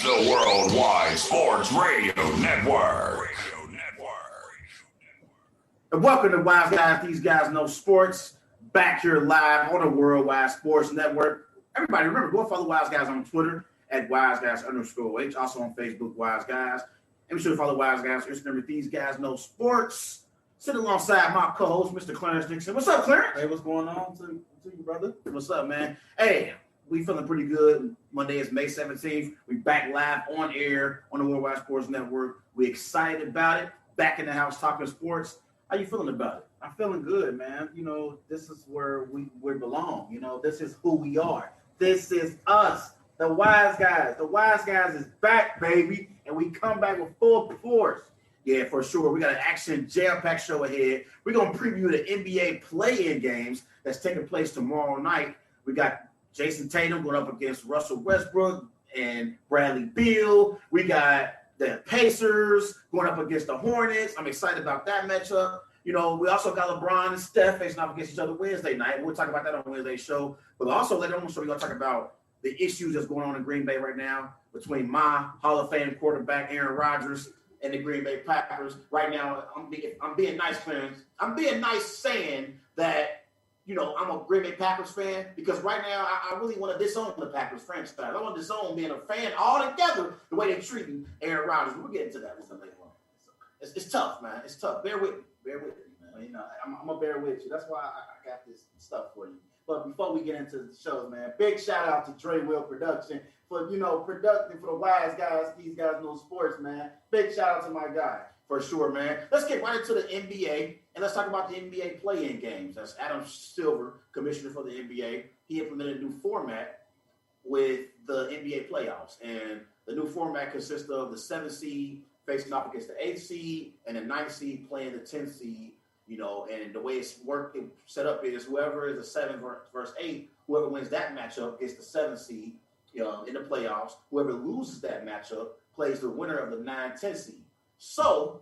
It's the Worldwide Sports Radio Network. And welcome to Wise Guys. These guys know sports. Back here live on the Worldwide Sports Network. Everybody, remember, go follow Wise Guys on Twitter at WiseGuys_H. Also on Facebook, Wise Guys. And be sure to follow Wise Guys. Remember, these guys know sports. Sitting alongside my co-host, Mr. Clarence Dixon. What's up, Clarence? Hey, what's going on to you, brother? What's up, man? Hey, we feeling pretty good. Monday is May 17th. We back live on air on the Worldwide Sports Network. We excited about it. Back in the house talking sports. How you feeling about it? I'm feeling good, man. You know, this is where we belong. You know, this is who we are. This is us, the Wise Guys. The Wise Guys is back, baby, and we come back with full force. Yeah, for sure. We got an action jam-packed show ahead. We're going to preview the NBA play-in games that's taking place tomorrow night. We got Jason Tatum going up against Russell Westbrook and Bradley Beal. We got the Pacers going up against the Hornets. I'm excited about that matchup. You know, we also got LeBron and Steph facing off against each other Wednesday night. We'll talk about that on Wednesday's show. But also later on, so we're going to talk about the issues that's going on in Green Bay right now between my Hall of Fame quarterback, Aaron Rodgers, and the Green Bay Packers. Right now, I'm being nice, Clarence. I'm being nice saying that, you know, I'm a Green Bay Packers fan because right now I really want to disown the Packers franchise. I want to disown being a fan altogether the way they're treating Aaron Rodgers. We'll get into that a little later on. It's tough, man. It's tough. Bear with me, man. You know, I'm going to bear with you. That's why I got this stuff for you. But before we get into the shows, man, big shout out to Dre Will Production for, you know, producing for the Wise Guys. These guys know sports, man. Big shout out to my guy. For sure, man. Let's get right into the NBA, and let's talk about the NBA play-in games. That's Adam Silver, commissioner for the NBA. He implemented a new format with the NBA playoffs, and the new format consists of the 7th seed facing off against the 8th seed, and the 9th seed playing the 10th seed. You know, and the way it's set up is whoever is the 7 versus 8, whoever wins that matchup is the 7th seed in the playoffs. Whoever loses that matchup plays the winner of the 9-10 seed. So,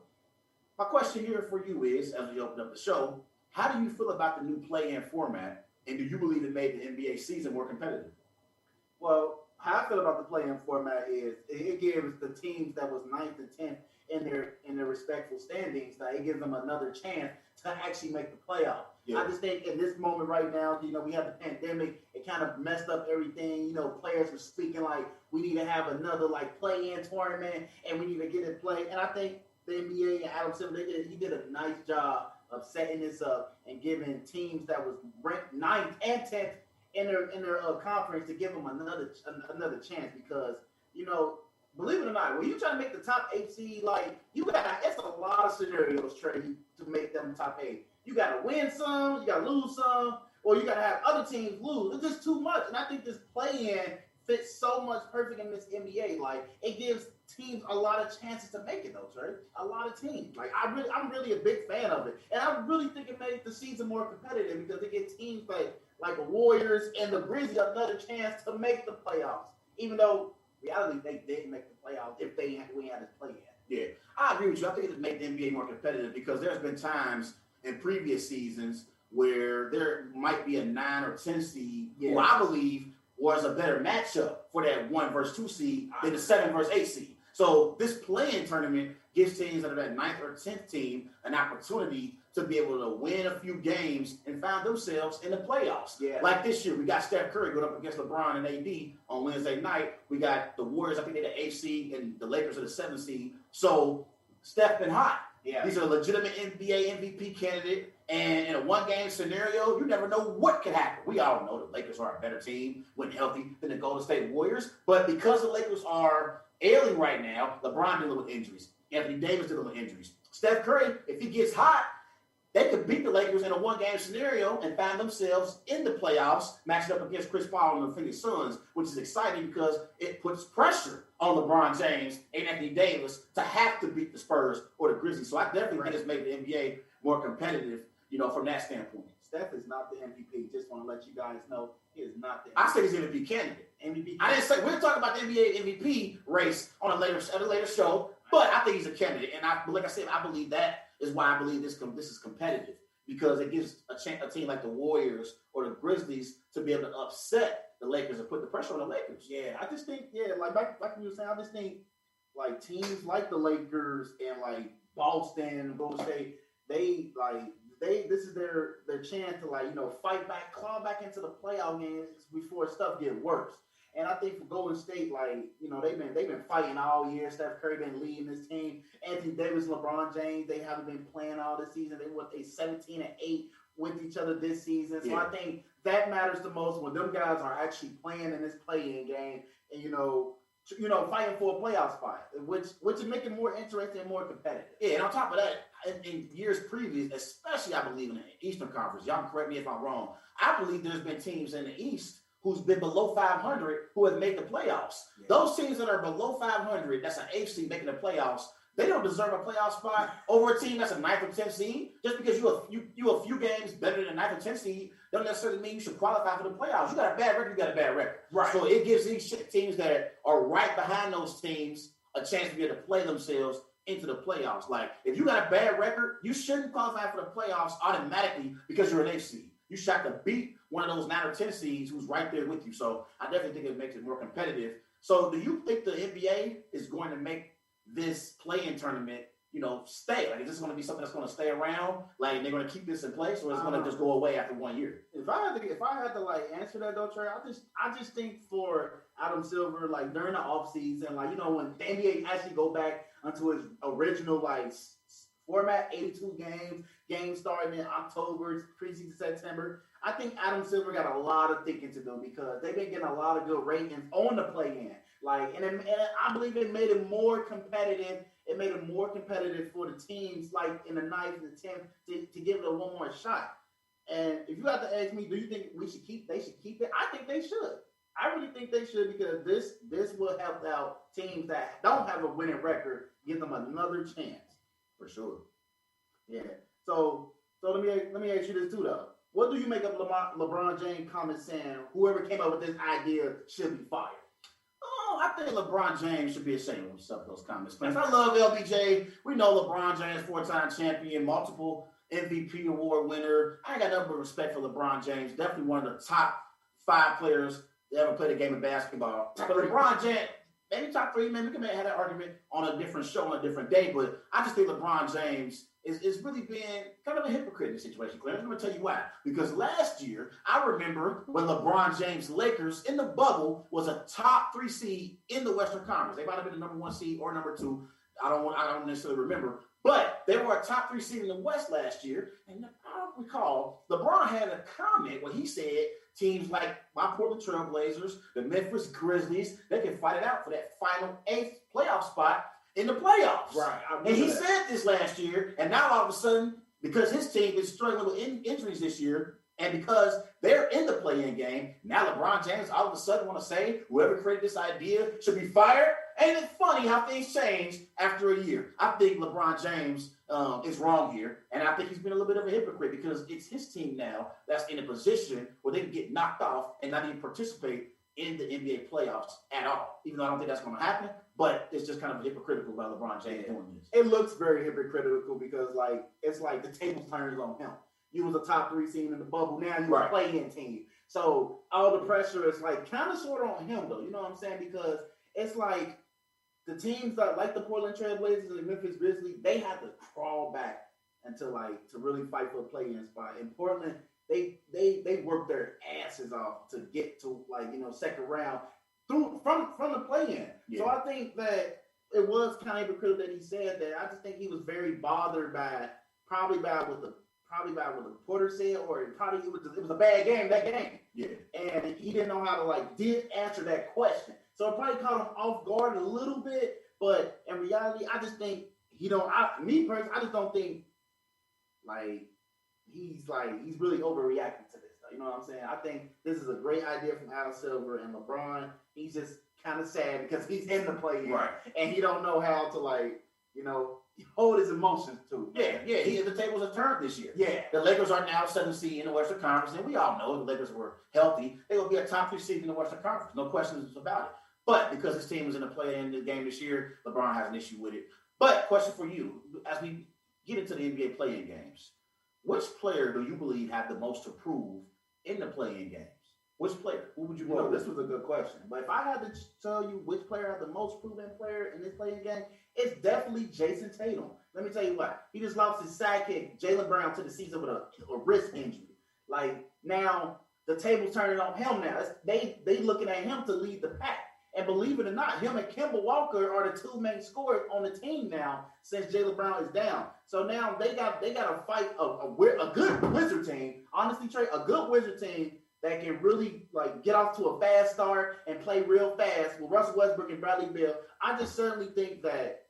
my question here for you is, as we open up the show, how do you feel about the new play-in format, and do you believe it made the NBA season more competitive? Well, how I feel about the play-in format is it gives the teams that was 9th and 10th in their respectful standings, that it gives them another chance to actually make the playoff. Yeah. I just think in this moment right now, you know, we have the pandemic. It kind of messed up everything. You know, players were speaking like we need to have another like play-in tournament and we need to get it played. And I think the NBA and Adam Silver, he did a nice job of setting this up and giving teams that was ranked 9th and 10th in their conference to give them another chance because, you know, believe it or not, when you try to make the top 8 seed, like it's a lot of scenarios, Trey, to make them top 8. You got to win some, you got to lose some, or you got to have other teams lose. It's just too much, and I think this play-in fits so much perfect in this NBA. Like it gives teams a lot of chances to make it, though, Trey. A lot of teams. Like I'm really a big fan of it, and I really think it made the season more competitive because it gives teams like the Warriors and the Grizzlies another chance to make the playoffs, even though. Reality, they didn't make the playoffs if we had this play-in. Yeah, I agree with you. I think it made the NBA more competitive because there's been times in previous seasons where there might be a 9 or 10 seed who I believe was a better matchup for that 1 versus 2 seed than the 7 versus 8 seed. So this play-in tournament gives teams that are that 9th or 10th team an opportunity to be able to win a few games and find themselves in the playoffs. Yeah. Like this year, we got Steph Curry going up against LeBron and AD on Wednesday night. We got the Warriors, I think they're the 8th seed, and the Lakers are the 7th seed. So Steph been hot. Yeah. He's a legitimate NBA MVP candidate. And in a one-game scenario, you never know what could happen. We all know the Lakers are a better team when healthy than the Golden State Warriors. But because the Lakers are ailing right now, LeBron dealing with injuries. Anthony Davis dealing with injuries. Steph Curry, if he gets hot, they could beat the Lakers in a one-game scenario and find themselves in the playoffs, matching up against Chris Paul and the Phoenix Suns, which is exciting because it puts pressure on LeBron James and Anthony Davis to have to beat the Spurs or the Grizzlies. So I definitely think it's made the NBA more competitive, you know, from that standpoint. Steph is not the MVP. Just want to let you guys know he is not the MVP. I say he's MVP candidate. I didn't say we're talking about the NBA MVP race on a later show, but I think he's a candidate. And like I said, I believe that is why I believe this is competitive because it gives a team like the Warriors or the Grizzlies to be able to upset the Lakers and put the pressure on the Lakers. Yeah, I just think, like you were saying, I just think like teams like the Lakers and like Boston, Golden State, this is their chance to like, fight back, claw back into the playoff games before stuff get worse. And I think for Golden State, like, they've been fighting all year. Steph Curry been leading this team. Anthony Davis, LeBron James, they haven't been playing all this season. They 17-8 with each other this season. So I think that matters the most when them guys are actually playing in this play-in game and fighting for a playoff spot, which is making it more interesting and more competitive. Yeah, and on top of that, in years previous, especially I believe in the Eastern Conference, y'all can correct me if I'm wrong, I believe there's been teams in the East who's been below 500 who have made the playoffs. Yeah. Those teams that are below 500, that's an 8th seed making the playoffs, they don't deserve a playoff spot over a team that's a 9th or 10th seed. Just because you a few games better than a 9th or 10th seed doesn't necessarily mean you should qualify for the playoffs. You got a bad record, you got a bad record. Right. So it gives these teams that are right behind those teams a chance to be able to play themselves into the playoffs. Like, if you got a bad record, you shouldn't qualify for the playoffs automatically because you're an 8th seed. You should have to beat one of those 9 or 10 seeds who's right there with you. So I definitely think it makes it more competitive. So do you think the NBA is going to make this play-in tournament, stay? Like, is this going to be something that's going to stay around? Like, they're going to keep this in place, or is it going to just go away after 1 year? If I had to like answer that though, Trey, I just think for Adam Silver, like during the offseason, like when the NBA actually go back onto its original like format, 82 games starting in October, preseason September. I think Adam Silver got a lot of thinking to do because they've been getting a lot of good ratings on the play-in. Like, and I believe it made it more competitive. It made it more competitive for the teams, like in the 9th and the 10th, to give it a one more shot. And if you have to ask me, do you think they should keep it? I think they should. I really think they should because this will help out teams that don't have a winning record, give them another chance. For sure. Yeah. So let me ask you this too, though. What do you make of LeBron James' comment saying whoever came up with this idea should be fired? Oh, I think LeBron James should be ashamed of himself, those comments. Man, I love LBJ. We know LeBron James, 4-time champion, multiple MVP award winner. I ain't got nothing but respect for LeBron James. Definitely one of the top 5 players that ever played a game of basketball. But LeBron James, maybe top 3, man, we can have that argument on a different show on a different day. But I just think LeBron James is really being kind of a hypocrite in this situation, Clarence. I'm going to tell you why. Because last year, I remember when LeBron James' Lakers in the bubble was a top 3 seed in the Western Conference. They might have been the number 1 seed or number 2. I don't necessarily remember. But they were a top 3 seed in the West last year. And I recall LeBron had a comment where he said teams like my Portland Trail Blazers, the Memphis Grizzlies, they can fight it out for that final 8th playoff spot in the playoffs. Right. And he said this last year, and now all of a sudden, because his team is struggling with injuries this year, and because they're in the play-in game, now LeBron James all of a sudden want to say whoever created this idea should be fired. Ain't it funny how things change after a year? I think LeBron James is wrong here, and I think he's been a little bit of a hypocrite because it's his team now that's in a position where they can get knocked off and not even participate in the NBA playoffs at all. Even though I don't think that's going to happen, but it's just kind of hypocritical by LeBron James doing this. It looks very hypocritical because it's like the tables turned on him. You was a top 3 seed in the bubble. Now you're a play-in team. So all the pressure is like kind of sort of on him though. You know what I'm saying? Because it's like the teams that like the Portland Trail Blazers and the Memphis Grizzlies, they have to crawl back until to really fight for a play-in spot. In Portland, they work their asses off to get to second round from the play-in. Yeah. So I think that it was kind of hypocritical that he said that. I just think he was very bothered by what the reporter said, or it was a bad game that game. Yeah. And he didn't know how to answer that question. So it probably caught him off guard a little bit, but in reality, I just think I just don't think he's really overreacting to this. You know what I'm saying? I think this is a great idea from Adam Silver and LeBron. He's just kind of sad because he's in the play-in, right? And he don't know how to hold his emotions too. Yeah. The tables have turned this year. Yeah. The Lakers are now 7th seed in the Western Conference, and we all know the Lakers were healthy. They will be a top 3 seed in the Western Conference. No questions about it. But because his team was in the play-in the game this year, LeBron has an issue with it. But question for you, as we get into the NBA play-in games, which player do you believe had the most to prove in the play-in games? Which player? Who would you Well, go this with? was a good question. But if I had to tell you which player had the most proven player in this playing game, it's definitely Jason Tatum. Let me tell you what. He just lost his sidekick, Jaylen Brown, to the season with a wrist injury. Like, now, the table's turning on him now. They looking at him to lead the pack. And believe it or not, him and Kemba Walker are the two main scorers on the team now since Jaylen Brown is down. So now they got to fight a good Wizard team. Honestly, Trey, a good Wizard team that can really like get off to a fast start and play real fast with Russell Westbrook and Bradley Beal. I just certainly think that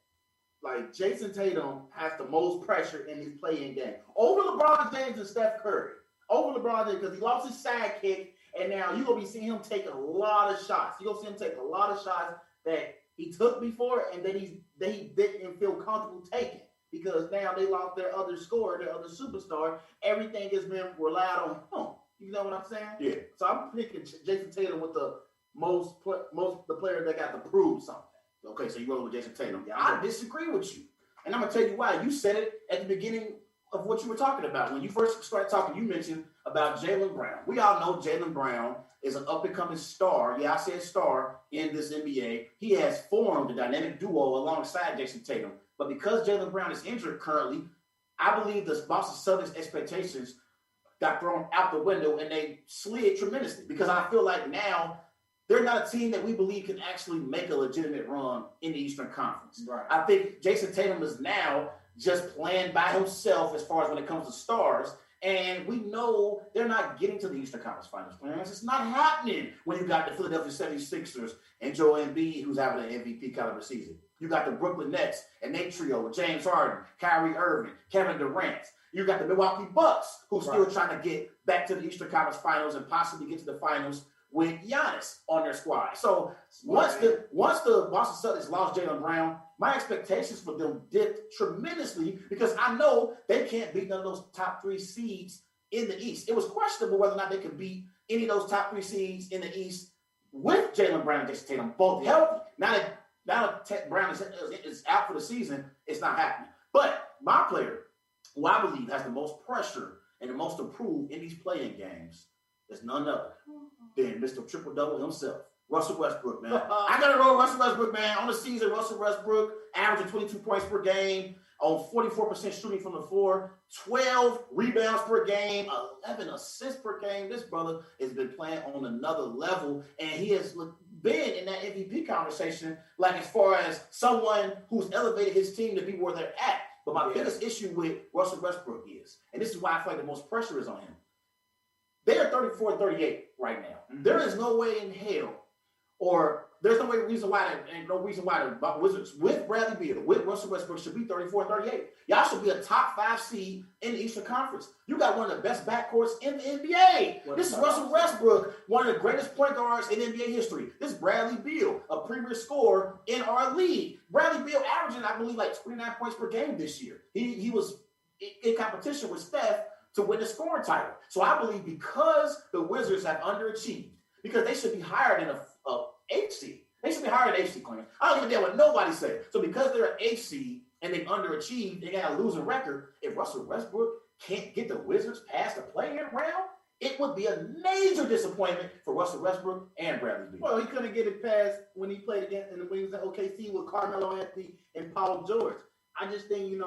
like Jason Tatum has the most pressure in his playing game over LeBron James and Steph Curry. Over LeBron James because he lost his sidekick, and now you're gonna be seeing him take a lot of shots. You're gonna see him take a lot of shots that he took before and that he didn't feel comfortable taking because now they lost their other scorer, their other superstar. Everything has been relied on him. You know what I'm saying? Yeah. So I'm picking Jason Tatum with the most the player that got to prove something. Okay, so you roll with Jason Tatum. Yeah, I disagree with you. And I'm going to tell you why. You said it at the beginning of what you were talking about. When you first started talking, you mentioned about Jaylen Brown. We all know Jaylen Brown is an up-and-coming star. Yeah, I said star in this NBA. He has formed a dynamic duo alongside Jason Tatum. But because Jaylen Brown is injured currently, I believe the Boston Celtics expectations got thrown out the window and they slid tremendously because I feel like now they're not a team that we believe can actually make a legitimate run in the Eastern Conference. Right. I think Jason Tatum is now just playing by himself as far as when it comes to stars. And we know they're not getting to the Eastern Conference Finals plans. It's not happening when you got the Philadelphia 76ers and Joel Embiid, who's having an MVP caliber season. You got the Brooklyn Nets and they trio with James Harden, Kyrie Irving, Kevin Durant. You got the Milwaukee Bucks, who's still trying to get back to the Eastern Conference Finals and possibly get to the finals with Giannis on their squad. So once the Boston Celtics lost Jaylen Brown, my expectations for them dipped tremendously because I know they can't beat none of those top three seeds in the East. It was questionable whether or not they could beat any of those top three seeds in the East with Jaylen Brown and Jason Tatum both healthy. Now that Brown is out for the season, it's not happening. But my player, who I believe has the most pressure and the most improved in these playing games, is none other than Mr. Triple-Double himself, Russell Westbrook, man. I got to roll Russell Westbrook, man. On the season, Russell Westbrook averaging 22 points per game, on 44% shooting from the floor, 12 rebounds per game, 11 assists per game. This brother has been playing on another level, and he has been in that MVP conversation, like as far as someone who's elevated his team to be where they're at. But my biggest issue with Russell Westbrook is, and this is why I feel like the most pressure is on him, they are 34-38 right now. Mm-hmm. There is no way in hell, or there's no reason why the Wizards with Bradley Beal, with Russell Westbrook should be 34-38. Y'all should be a top 5 seed in the Eastern Conference. You got one of the best backcourts in the NBA. This is Russell Westbrook, one of the greatest point guards in NBA history. This is Bradley Beal, a premier scorer in our league. Bradley Beal averaging, I believe, like 29 points per game this year. He was in competition with Steph to win the scoring title. So I believe because the Wizards have underachieved, because they should be higher than a 8 seed. They should be higher than 8 seed, Clinton. I don't even care what nobody says. So because they're an 8 seed and they've underachieved, they got a losing record. If Russell Westbrook can't get the Wizards past the play-in round, it would be a major disappointment for Russell Westbrook and Bradley Beal. Well, he couldn't get it past when he played against when he was at OKC with Carmelo Anthony and Paul George. I just think,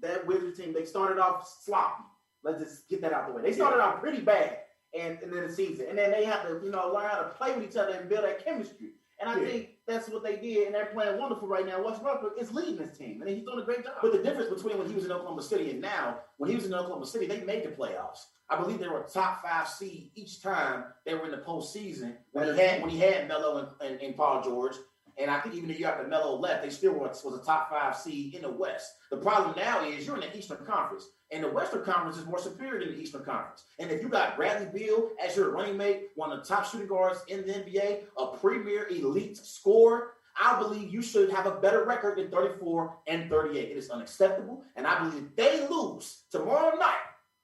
that Wizards team, they started off sloppy. Let's just get that out the way. They started out pretty bad and then the season. And then they have to, learn how to play with each other and build that chemistry. And I think that's what they did, and they're playing wonderful right now. Westbrook is leading this team, and he's doing a great job. But the difference between when he was in Oklahoma City and now, when he was in Oklahoma City, they made the playoffs. I believe they were a top 5 seed each time they were in the postseason when he had Melo and Paul George. And I think even the year after Melo left, they still was a top 5 seed in the West. The problem now is you're in the Eastern Conference, and the Western Conference is more superior than the Eastern Conference. And if you got Bradley Beal as your running mate, one of the top shooting guards in the NBA, a premier elite scorer, I believe you should have a better record than 34-38. It is unacceptable, and I believe if they lose tomorrow night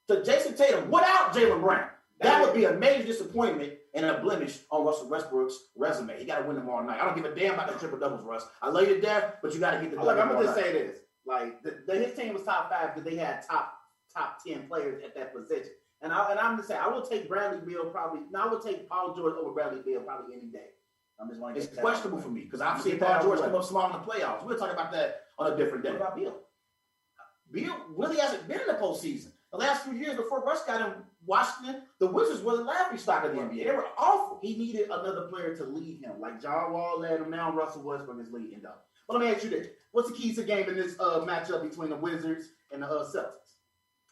to Jason Tatum without Jaylen Brown, that would be a major disappointment and a blemish on Russell Westbrook's resume. He got to win tomorrow night. I don't give a damn about the triple doubles, Russ. I love you to death, but you got to get the double. Look, I'm gonna just say this: his team was top 5 because they had top 10 players at that position, And I'm just saying, I will take Bradley Beal probably. No, I would take Paul George over Bradley Beal probably any day. I'm just want to. It's questionable for me because I've seen Paul George come up small in the playoffs. We'll talk about that on a different day. What about Beal? Beal really hasn't been in the postseason. The last few years before Russ got in Washington, the Wizards were the laughing stock of the NBA. They were awful. He needed another player to lead him. Like John Wall led him, now Russell Westbrook is leading them. But let me ask you this. What's the keys to the game in this matchup between the Wizards and the Celtics?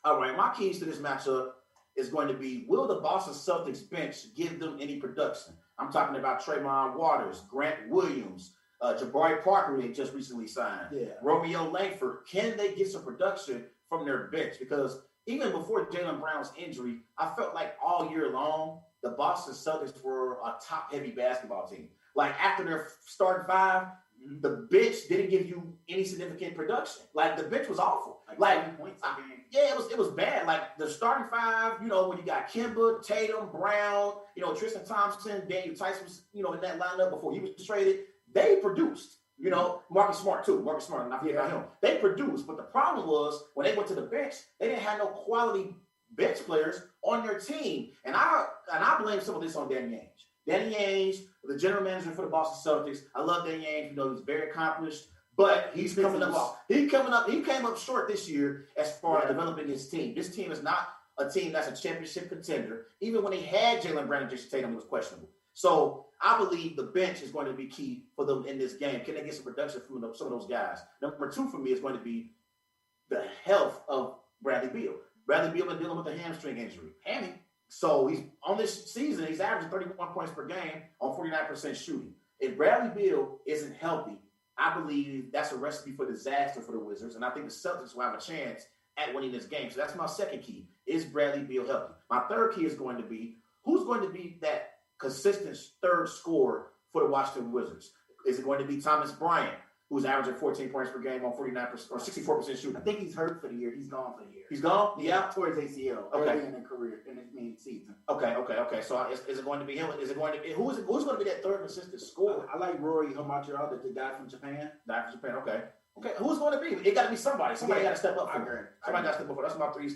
All right, my keys to this matchup is going to be, will the Boston Celtics bench give them any production? I'm talking about Tremont Waters, Grant Williams, Jabari Parker, they just recently signed, Romeo Langford. Can they get some production from their bench? Because even before Jaylen Brown's injury, I felt like all year long, the Boston Celtics were a top-heavy basketball team. Like, after their starting five, the bench didn't give you any significant production. Like, the bench was awful. Like points a game. Yeah, it was bad. Like, the starting five, when you got Kemba, Tatum, Brown, Tristan Thompson, Daniel Tice was, in that lineup before he was traded, they produced. Marcus Smart too. Marcus Smart, not forget about him. They produced, but the problem was when they went to the bench, they didn't have no quality bench players on their team. And I blame some of this on Danny Ainge. Danny Ainge, the general manager for the Boston Celtics. I love Danny Ainge. He's very accomplished, but he's coming up. He came up short this year as far as developing his team. This team is not a team that's a championship contender. Even when they had Jaylen Brown and Jason Tatum, it was questionable. So I believe the bench is going to be key for them in this game. Can they get some production from some of those guys? Number two for me is going to be the health of Bradley Beal. Bradley Beal been dealing with a hamstring injury. So he's on this season, he's averaging 31 points per game on 49% shooting. If Bradley Beal isn't healthy, I believe that's a recipe for disaster for the Wizards. And I think the Celtics will have a chance at winning this game. So that's my second key. Is Bradley Beal healthy? My third key is going to be, who's going to be that consistent third scorer for the Washington Wizards? Is it going to be Thomas Bryant, who's averaging 14 points per game on 49% or 64% shooting? I think he's hurt for the year. He's gone for the year. He's gone? Yeah. Towards ACL. Early in his career, in his season. Okay. So is it going to be him? Is it going to be who's going to be that third consistent scorer? I like Rory Hamachiara, the guy from Japan. Okay. Who's going to be? It got to be somebody. Somebody got to step up for him. Somebody got to step up for him. That's my three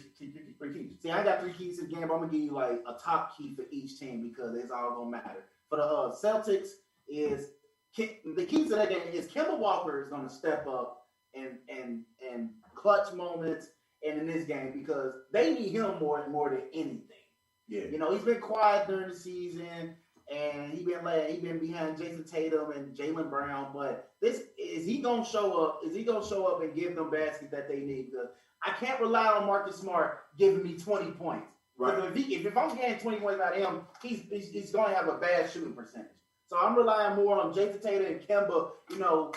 keys. See, I got 3 keys to the game, but I'm going to give you like a top key for each team because it's all going to matter. For the Celtics, is the keys to that game is Kemba Walker is going to step up and clutch moments and in this game because they need him more than anything. Yeah. He's been quiet during the season and he been behind Jason Tatum and Jaylen Brown, but is he gonna show up? Is he gonna show up and give them baskets that they need? Because I can't rely on Marcus Smart giving me 20 points. Right. If I'm getting 20 points out of him, he's gonna have a bad shooting percentage. So I'm relying more on Jason Tatum and Kemba, like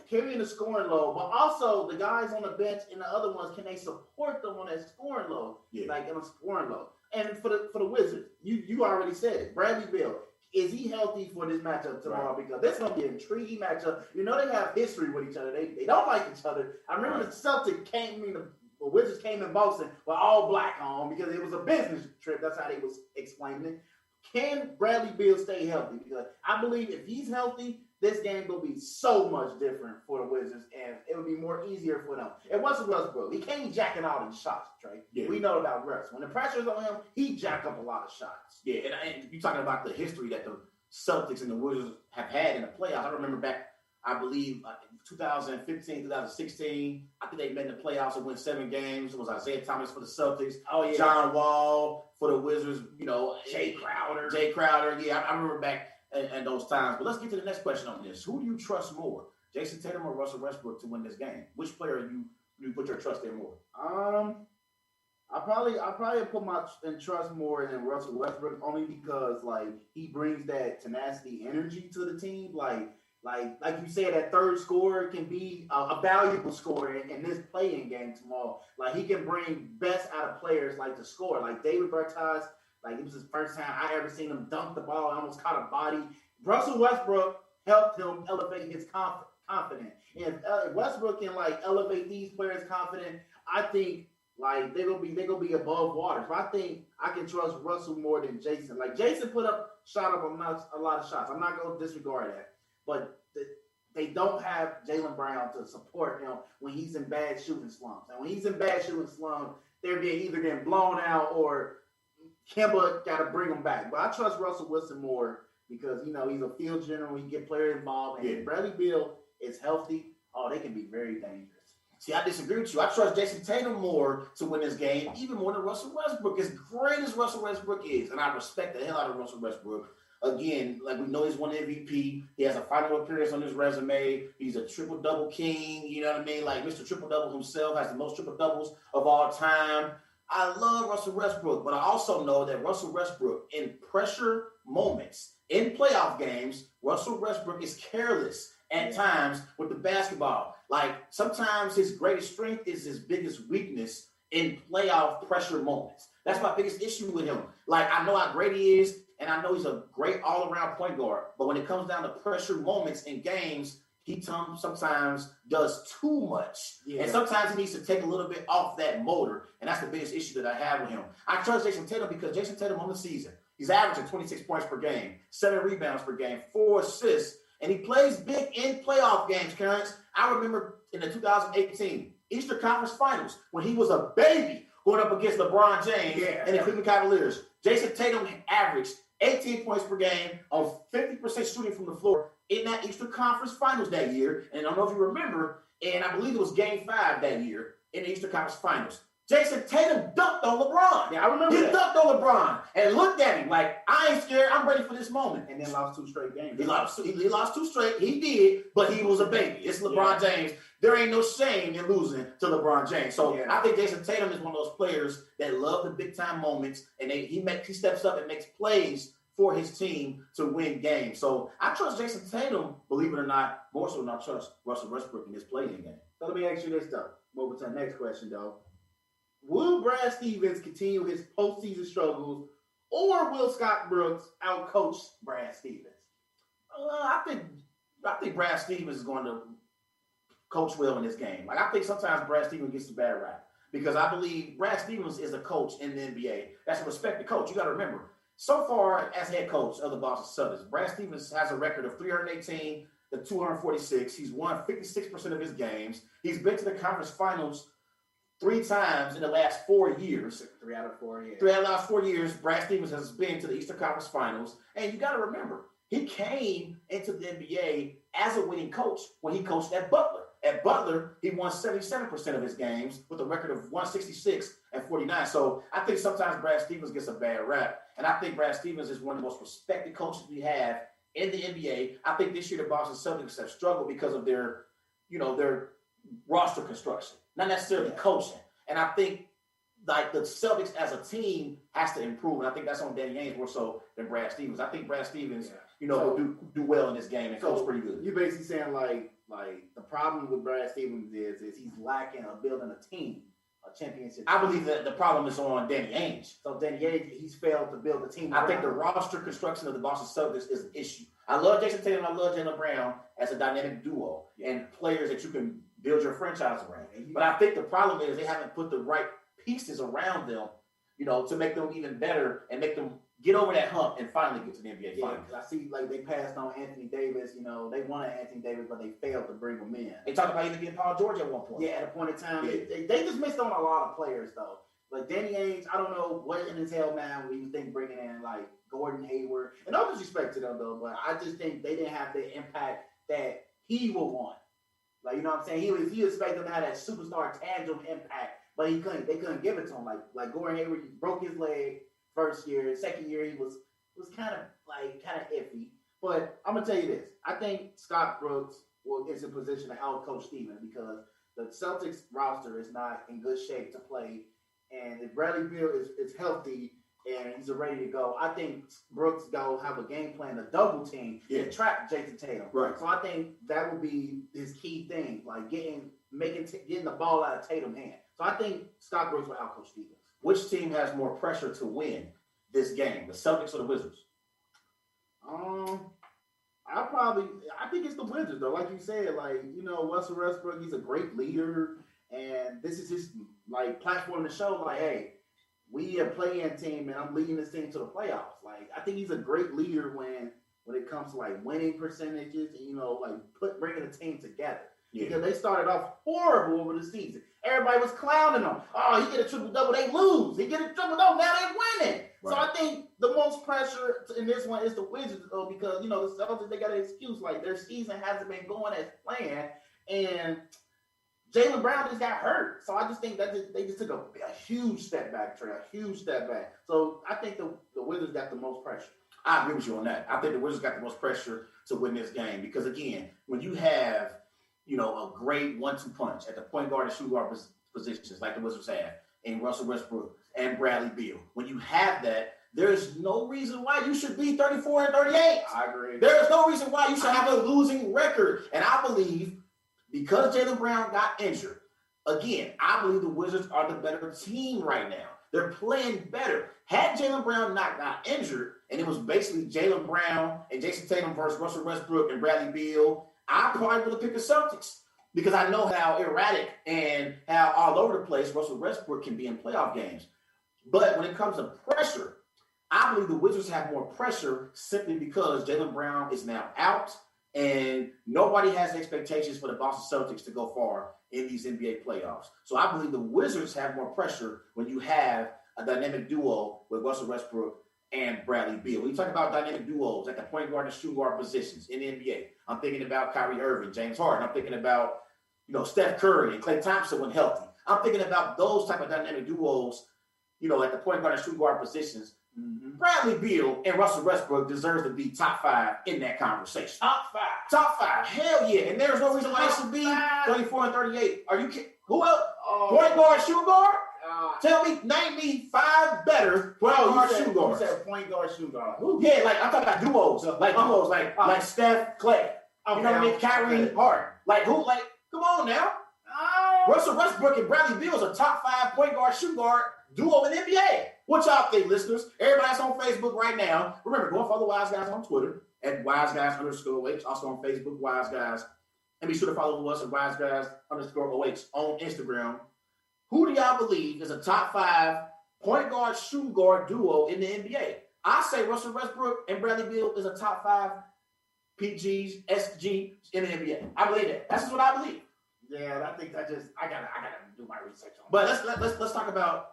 carrying the scoring load, but also the guys on the bench and the other ones, can they support them on that scoring load? Yeah. Like in a scoring load. And for the Wizards, you already said it. Bradley Beal, is he healthy for this matchup tomorrow? Right. Because this is gonna be an intriguing matchup. They have history with each other. They don't like each other. I remember the Wizards came in Boston with all black on because it was a business trip. That's how they was explaining it. Can Bradley Beal stay healthy? Because I believe if he's healthy, this game will be so much different for the Wizards, and it would be more easier for them. It wasn't Westbrook. He can't jacking all these shots, Trey. Yeah. We know about Russ. When the pressure's on him, he jack up a lot of shots. Yeah, and you're talking about the history that the Celtics and the Wizards have had in the playoffs. I remember back, I believe, 2015, 2016, I think they made the playoffs and won 7 games. It was Isaiah Thomas for the Celtics. Oh, yeah. John Wall for the Wizards, Jay Crowder. Yeah, I remember back and those times. But let's get to the next question on this. Who do you trust more, Jason Tatum or Russell Westbrook, to win this game? Which player you put your trust in more? I probably put my trust more in Russell Westbrook only because he brings that tenacity, energy to the team. Like you said, that third scorer can be a valuable scorer in this play-in game tomorrow. Like he can bring best out of players to score. Like David Bertans. It was his first time I ever seen him dunk the ball. I almost caught a body. Russell Westbrook helped him elevate his confidence. And if Westbrook can elevate these players' confidence, I think they're gonna be above water. So I think I can trust Russell more than Jason. Jason shot up a lot of shots. I'm not gonna disregard that, but they don't have Jaylen Brown to support him when he's in bad shooting slumps. And when he's in bad shooting slumps, they're either getting blown out or Kemba got to bring them back. But I trust Russell Wilson more because, he's a field general. He get players involved. And if Bradley Beal is healthy, they can be very dangerous. See, I disagree with you. I trust Jason Tatum more to win this game, even more than Russell Westbrook. As great as Russell Westbrook is, and I respect the hell out of Russell Westbrook. Again, like we know he's won MVP. He has a final appearance on his resume. He's a triple-double king. You know what I mean? Like Mr. Triple-Double himself has the most triple-doubles of all time. I love Russell Westbrook, but I also know that Russell Westbrook, in pressure moments, in playoff games, Russell Westbrook is careless at times with the basketball. Like sometimes his greatest strength is his biggest weakness in playoff pressure moments. That's my biggest issue with him. Like I know how great he is, and I know he's a great all-around point guard, but when it comes down to pressure moments in games, he sometimes does too much. Yeah. And sometimes he needs to take a little bit off that motor, and that's the biggest issue that I have with him. I trust Jason Tatum because Jason Tatum on the season, he's averaging 26 points per game, 7 rebounds per game, 4 assists, and he plays big in playoff games, Clarence. I remember in the 2018 Eastern Conference Finals when he was a baby going up against LeBron James and the Cleveland Cavaliers. Jason Tatum averaged 18 points per game on 50% shooting from the floor in that Eastern Conference Finals that year. And I don't know if you remember, and I believe it was Game 5 that year in the Eastern Conference Finals. Jason Tatum dunked on LeBron. Yeah, I remember that. He dunked on LeBron and looked at him like, I ain't scared. I'm ready for this moment. And then lost 2 straight games. He lost 2 straight. He did, but he was a baby. It's LeBron James. There ain't no shame in losing to LeBron James. So I think Jason Tatum is one of those players that love the big-time moments, and he steps up and makes plays for his team to win games. So I trust Jason Tatum, believe it or not, more so than I trust Russell Westbrook in this play-in game. So let me ask you this, though. Move to the next question, though. Will Brad Stevens continue his postseason struggles, or will Scott Brooks outcoach Brad Stevens? I think Brad Stevens is going to coach well in this game. Like I think sometimes Brad Stevens gets a bad rap because I believe Brad Stevens is a coach in the NBA. That's a respected coach. You got to remember, so far as head coach of the Boston Celtics, Brad Stevens has a record of 318 to 246. He's won 56% of his games. He's been to the conference finals 3 times in the last 4 years. 3 out of 4 years. 3 out of the last 4 years, Brad Stevens has been to the Eastern Conference Finals. And you got to remember, he came into the NBA as a winning coach when he coached at Butler. At Butler, he won 77% of his games with a record of 166 and 49. So I think sometimes Brad Stevens gets a bad rap. And I think Brad Stevens is one of the most respected coaches we have in the NBA. I think this year the Boston Celtics have struggled because of their roster construction, not necessarily coaching. And I think like the Celtics as a team has to improve. And I think that's on Danny Ainge more so than Brad Stevens. I think Brad Stevens, will do well in this game and coach pretty good. You're basically saying like the problem with Brad Stevens is he's lacking of building a team, a championship. I believe that the problem is on Danny Ainge. So Danny Ainge, he's failed to build a team. I think the roster construction of the Boston Celtics is an issue. I love Jason Tatum. I love Jaylen Brown as a dynamic duo and players that you can build your franchise around. But I think the problem is they haven't put the right pieces around them, to make them even better and make them get over that hump and finally get to the NBA Finals. I see, like, they passed on Anthony Davis. They wanted Anthony Davis, but they failed to bring him in. They talked about even getting Paul George at one point. Yeah, at a point in time. Yeah. They just missed on a lot of players, though. Like, Danny Ainge, I don't know what in his hell, man, we think bringing in, like, Gordon Hayward. And no disrespect to them, though, but I just think they didn't have the impact that he would want. Like, you know what I'm saying? He expected them to have that superstar tangible impact, but he couldn't. They couldn't give it to him. Like Gordon Hayward, he broke his leg first year. Second year, he was kind of iffy. But I'm gonna tell you this: I think Scott Brooks is in position to outcoach Stevens because the Celtics roster is not in good shape to play, and if Bradley Beal is healthy and he's ready to go, I think Brooks go have a game plan to double team and trap Jason Tatum. Right. So I think that would be his key thing, like getting the ball out of Tatum's hand. So I think Scott Brooks will outcoach Stevens. Which team has more pressure to win this game, the Celtics or the Wizards? I think it's the Wizards, though. Like you said, Russell Westbrook, he's a great leader, and this is his platform to show, hey, we a play-in team, and I'm leading this team to the playoffs. I think he's a great leader when it comes to winning percentages and bringing the team together. because they started off horrible over the season. Everybody was clowning them. Oh, he get a triple-double, they lose. He get a triple-double, now they winning. Right. So I think the most pressure in this one is the Wizards, though, because, the Celtics, they got an excuse. Like, their season hasn't been going as planned, and Jaylen Brown just got hurt. So I just think that they just took a huge step back, Trey, a huge step back. So I think the Wizards got the most pressure. I agree with you on that. I think the Wizards got the most pressure to win this game because, again, when you have, a great 1-2 punch at the point guard and shooting guard positions like the Wizards have, and Russell Westbrook and Bradley Beal, when you have that, there's no reason why you should be 34-38. I agree. There's no reason why you should have a losing record. And I believe because Jaylen Brown got injured, again, I believe the Wizards are the better team right now. They're playing better. Had Jaylen Brown not got injured, and it was basically Jaylen Brown and Jason Tatum versus Russell Westbrook and Bradley Beal, I probably would have picked the Celtics because I know how erratic and how all over the place Russell Westbrook can be in playoff games. But when it comes to pressure, I believe the Wizards have more pressure simply because Jaylen Brown is now out and nobody has expectations for the Boston Celtics to go far in these NBA playoffs. So I believe the Wizards have more pressure when you have a dynamic duo with Russell Westbrook and Bradley Beal. When you talk about dynamic duos at the point guard and shooting guard positions in the NBA, I'm thinking about Kyrie Irving, James Harden. I'm thinking about, Steph Curry and Klay Thompson when healthy. I'm thinking about those type of dynamic duos, at the point guard and shooting guard positions. Mm-hmm. Bradley Beal and Russell Westbrook deserves to be top 5 in that conversation. Top 5. Hell yeah. And there's no reason why they should be 34-38. Are you kidding? Who else? Point guard, shooting guard? Name me 5 better point guard, shooting guards. You said point guard, shooting guard. Yeah, I'm talking about duos. Like Steph, Klay. You know what I mean? Kyrie, Harden. Come on now. Russell Westbrook and Bradley Beal is a top 5 point guard, shooting guard duo in the NBA. What y'all think, listeners? Everybody that's on Facebook right now, remember, go and follow Wise Guys on Twitter at WiseGuys_OH. Also on Facebook, Wise Guys. And be sure to follow us at WiseGuys_OH on Instagram. Who do y'all believe is a top 5 point guard, shooting guard duo in the NBA? I say Russell Westbrook and Bradley Beal is a top 5 PGs, SGs in the NBA. I believe that. That's just what I believe. Yeah, I think I gotta do my research on that. But let's talk about,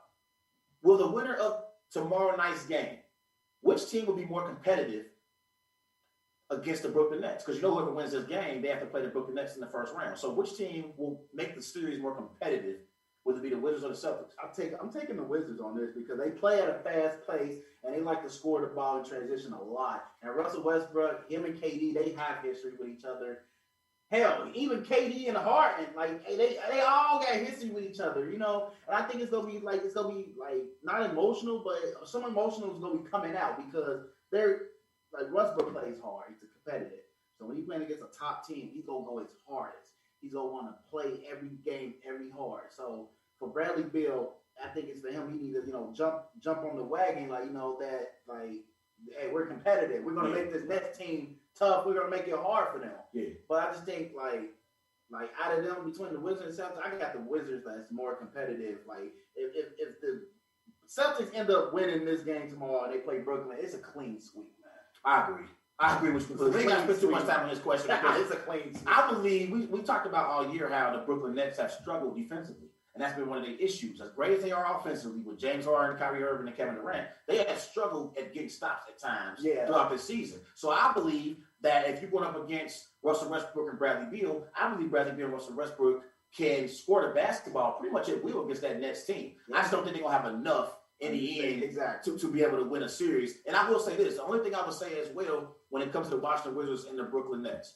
will the winner of tomorrow night's game, which team will be more competitive against the Brooklyn Nets? Because whoever wins this game, they have to play the Brooklyn Nets in the first round. So which team will make the series more competitive? Whether it be the Wizards or the Celtics? I'm taking the Wizards on this because they play at a fast pace and they like to score the ball in transition a lot. And Russell Westbrook, him and KD, they have history with each other. Hell, even KD and Harden, they all got history with each other, And I think it's gonna be not emotional, but some emotional is gonna be coming out because they're Westbrook plays hard. He's a competitive. So when he's playing against a top team, he's gonna go his hardest. He's going to want to play every game, every hard. So for Bradley Beal, I think it's for him. He needs to, jump on the wagon, hey, we're competitive. We're going to make this Nets team tough. We're going to make it hard for them. Yeah. But I just think, out of them, between the Wizards and Celtics, I got the Wizards that's more competitive. If the Celtics end up winning this game tomorrow and they play Brooklyn, it's a clean sweep, man. I agree with you. We ain't got to spend too much time on this question. It's a clean sweep. I believe we talked about all year how the Brooklyn Nets have struggled defensively. And that's been one of their issues. As great as they are offensively with James Harden, Kyrie Irving, and Kevin Durant, they have struggled at getting stops at times throughout this season. So I believe that if you're going up against Russell Westbrook and Bradley Beal, I believe Bradley Beal and Russell Westbrook can score the basketball pretty much at will against that Nets team. I just don't think they're going to have enough in the end to be able to win a series. And I will say this. The only thing I would say as well when it comes to the Washington Wizards and the Brooklyn Nets,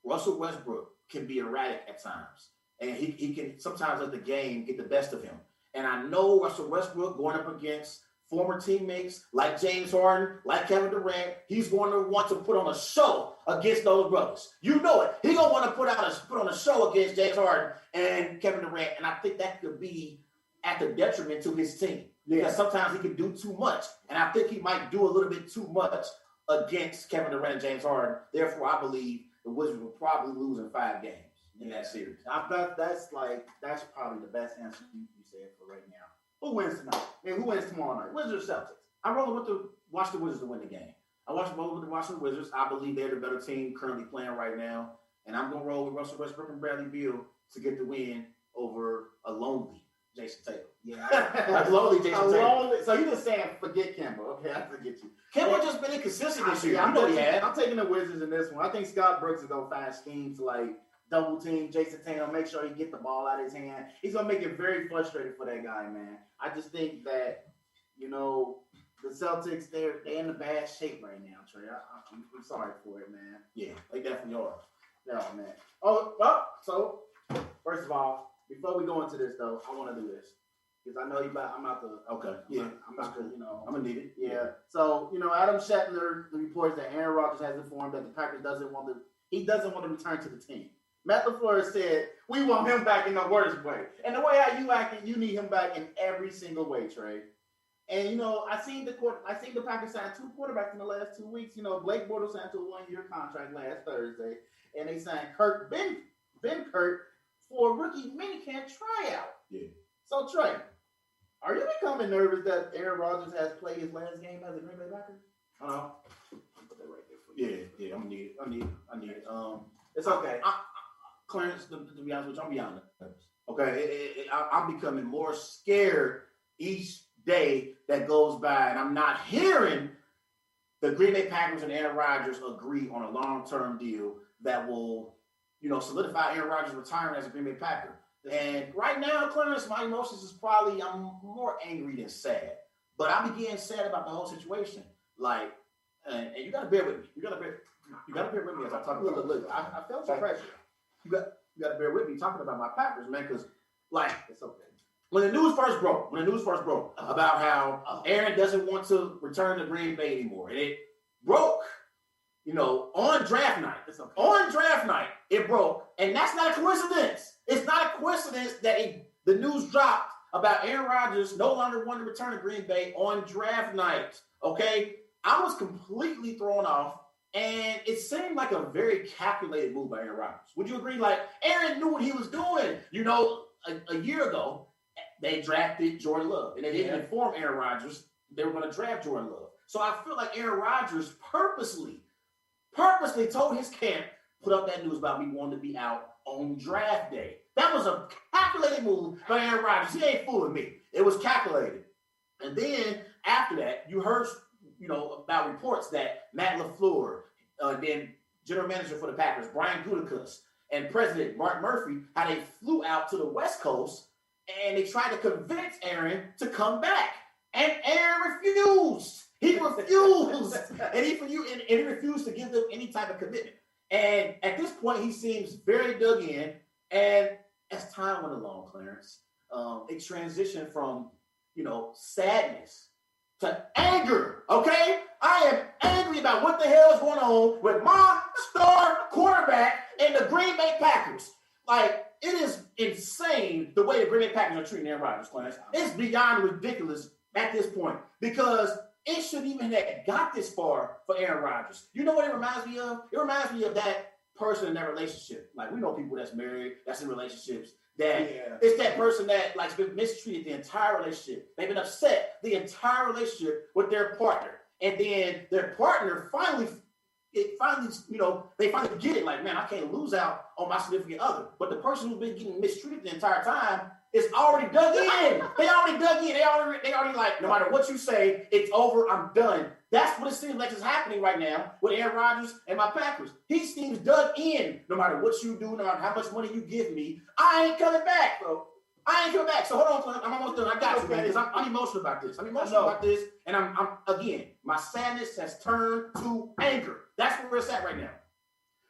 Russell Westbrook can be erratic at times. And he can sometimes let the game get the best of him. And I know Russell Westbrook going up against former teammates like James Harden, like Kevin Durant, he's going to want to put on a show against those brothers. You know it. He's going to want to put on a show against James Harden and Kevin Durant. And I think that could be at the detriment to his team. Because sometimes he can do too much. And I think he might do a little bit too much against Kevin Durant and James Harden. Therefore, I believe the Wizards will probably lose in 5 games in that series. That's probably the best answer you said for right now. Who wins tonight? Who wins tomorrow night? Wizards or Celtics? I'm rolling with the Washington Wizards to win the game. I roll with the Washington Wizards. I believe they're the better team currently playing right now. and I'm going to roll with Russell Westbrook and Bradley Beal to get the win over a lonely Jason Tatum. Yeah, a lonely Jason Tatum. So you just saying forget Kemba? Okay, I forget you. Kemba just been inconsistent this year. I'm taking the Wizards in this one. I think Scott Brooks is gonna find schemes to like double team Jason Tatum, make sure he get the ball out of his hand. He's gonna make it very frustrating for that guy, man. I just think that the Celtics they're in a bad shape right now, Trey. I'm sorry for it, man. Yeah, they definitely are. No, man. Oh, well, so first of all, before we go into this though, I want to do this. Because I know I'm about to. Okay. Yeah. I'm about to. I'm gonna need it. Yeah. So Adam Schefter reports that Aaron Rodgers has informed that the Packers doesn't want to return to the team. Matt LaFleur said we want him back in the worst way, and the way how you acting, you need him back in every single way, Trey. And I seen the Packers sign 2 quarterbacks in the last 2 weeks. Blake Bortles signed to a 1-year contract last Thursday, and they signed Ben Kurt for a rookie minicamp tryout. Yeah. So Trey, are you becoming nervous that Aaron Rodgers has played his last game as a Green Bay Packer? Put that right there for you. Yeah, I'm gonna need it. I need it. It's okay. Clarence, to be honest with you, I'm beyond nervous. Okay, I'm becoming more scared each day that goes by, and I'm not hearing the Green Bay Packers and Aaron Rodgers agree on a long-term deal that will, solidify Aaron Rodgers retiring as a Green Bay Packer. And right now, Clarence, my emotions is probably I'm more angry than sad. But I began sad about the whole situation. Like, and you gotta bear with me. You gotta bear with me as I talk about it. Look, I felt some pressure. You gotta bear with me talking about my Packers, man, because it's okay. When the news first broke about how Aaron doesn't want to return to Green Bay anymore, and it broke, on draft night. It's okay. On draft night, it broke, and that's not a coincidence. It's not a coincidence that the news dropped about Aaron Rodgers no longer wanting to return to Green Bay on draft night. Okay, I was completely thrown off, and it seemed like a very calculated move by Aaron Rodgers. Would you agree? Like, Aaron knew what he was doing. A year ago, they drafted Jordan Love, and they didn't inform Aaron Rodgers they were going to draft Jordan Love. So I feel like Aaron Rodgers purposely told his camp, put up that news about me wanting to be out on draft day. That was a calculated move by Aaron Rodgers. He ain't fooling me. It was calculated. And then after that, you heard, about reports that Matt LaFleur, then general manager for the Packers, Brian Gutekunst, and president Mark Murphy, how they flew out to the West Coast and they tried to convince Aaron to come back. And Aaron refused. He refused. and he refused to give them any type of commitment. And at this point, he seems very dug in. And as time went along, Clarence, it transitioned from, sadness to anger, okay? I am angry about what the hell is going on with my star quarterback and the Green Bay Packers. Like, it is insane the way the Green Bay Packers are treating Aaron Rodgers, Clarence. It's beyond ridiculous at this point because it shouldn't even have got this far for Aaron Rodgers. You know what it reminds me of? It reminds me of that person in that relationship. Like, we know people that's married, that's in relationships, it's that person that has been mistreated the entire relationship. They've been upset the entire relationship with their partner. And then their partner finally get it. Like, man, I can't lose out on my significant other. But the person who's been getting mistreated the entire time is already dug in. They already dug in. They already like, no matter what you say, it's over. I'm done. That's what it seems like is happening right now with Aaron Rodgers and my Packers. He seems dug in. No matter what you do, no matter how much money you give me, I ain't coming back, bro. I ain't coming back. So hold on, I'm almost done. I got you, man, because I'm emotional about this. And I'm again, my sadness has turned to anger. That's where it's at right now.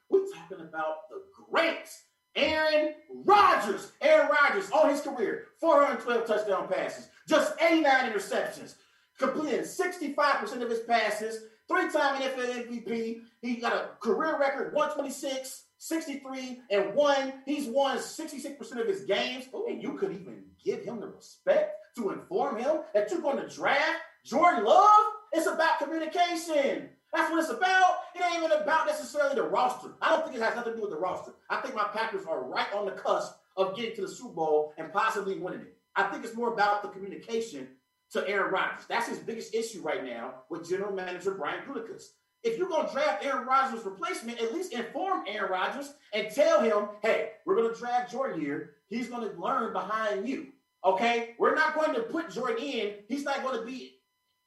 We're talking about the great Aaron Rodgers. Aaron Rodgers, on his career, 412 touchdown passes, just 89 interceptions, completed 65% of his passes, 3-time NFL MVP. He got a career record 126, 63, and 1. He's won 66% of his games. And you could even give him the respect to inform him that you're going to draft Jordan Love. It's about communication. That's what it's about. It ain't even about necessarily the roster. I don't think it has nothing to do with the roster. I think my Packers are right on the cusp of getting to the Super Bowl and possibly winning it. I think it's more about the communication to Aaron Rodgers. That's his biggest issue right now with general manager Brian Gutekunst. if you're going to draft Aaron Rodgers' replacement, at least inform Aaron Rodgers and tell him, hey, we're going to draft Jordan here. He's going to learn behind you. Okay? We're not going to put Jordan in. He's not going to be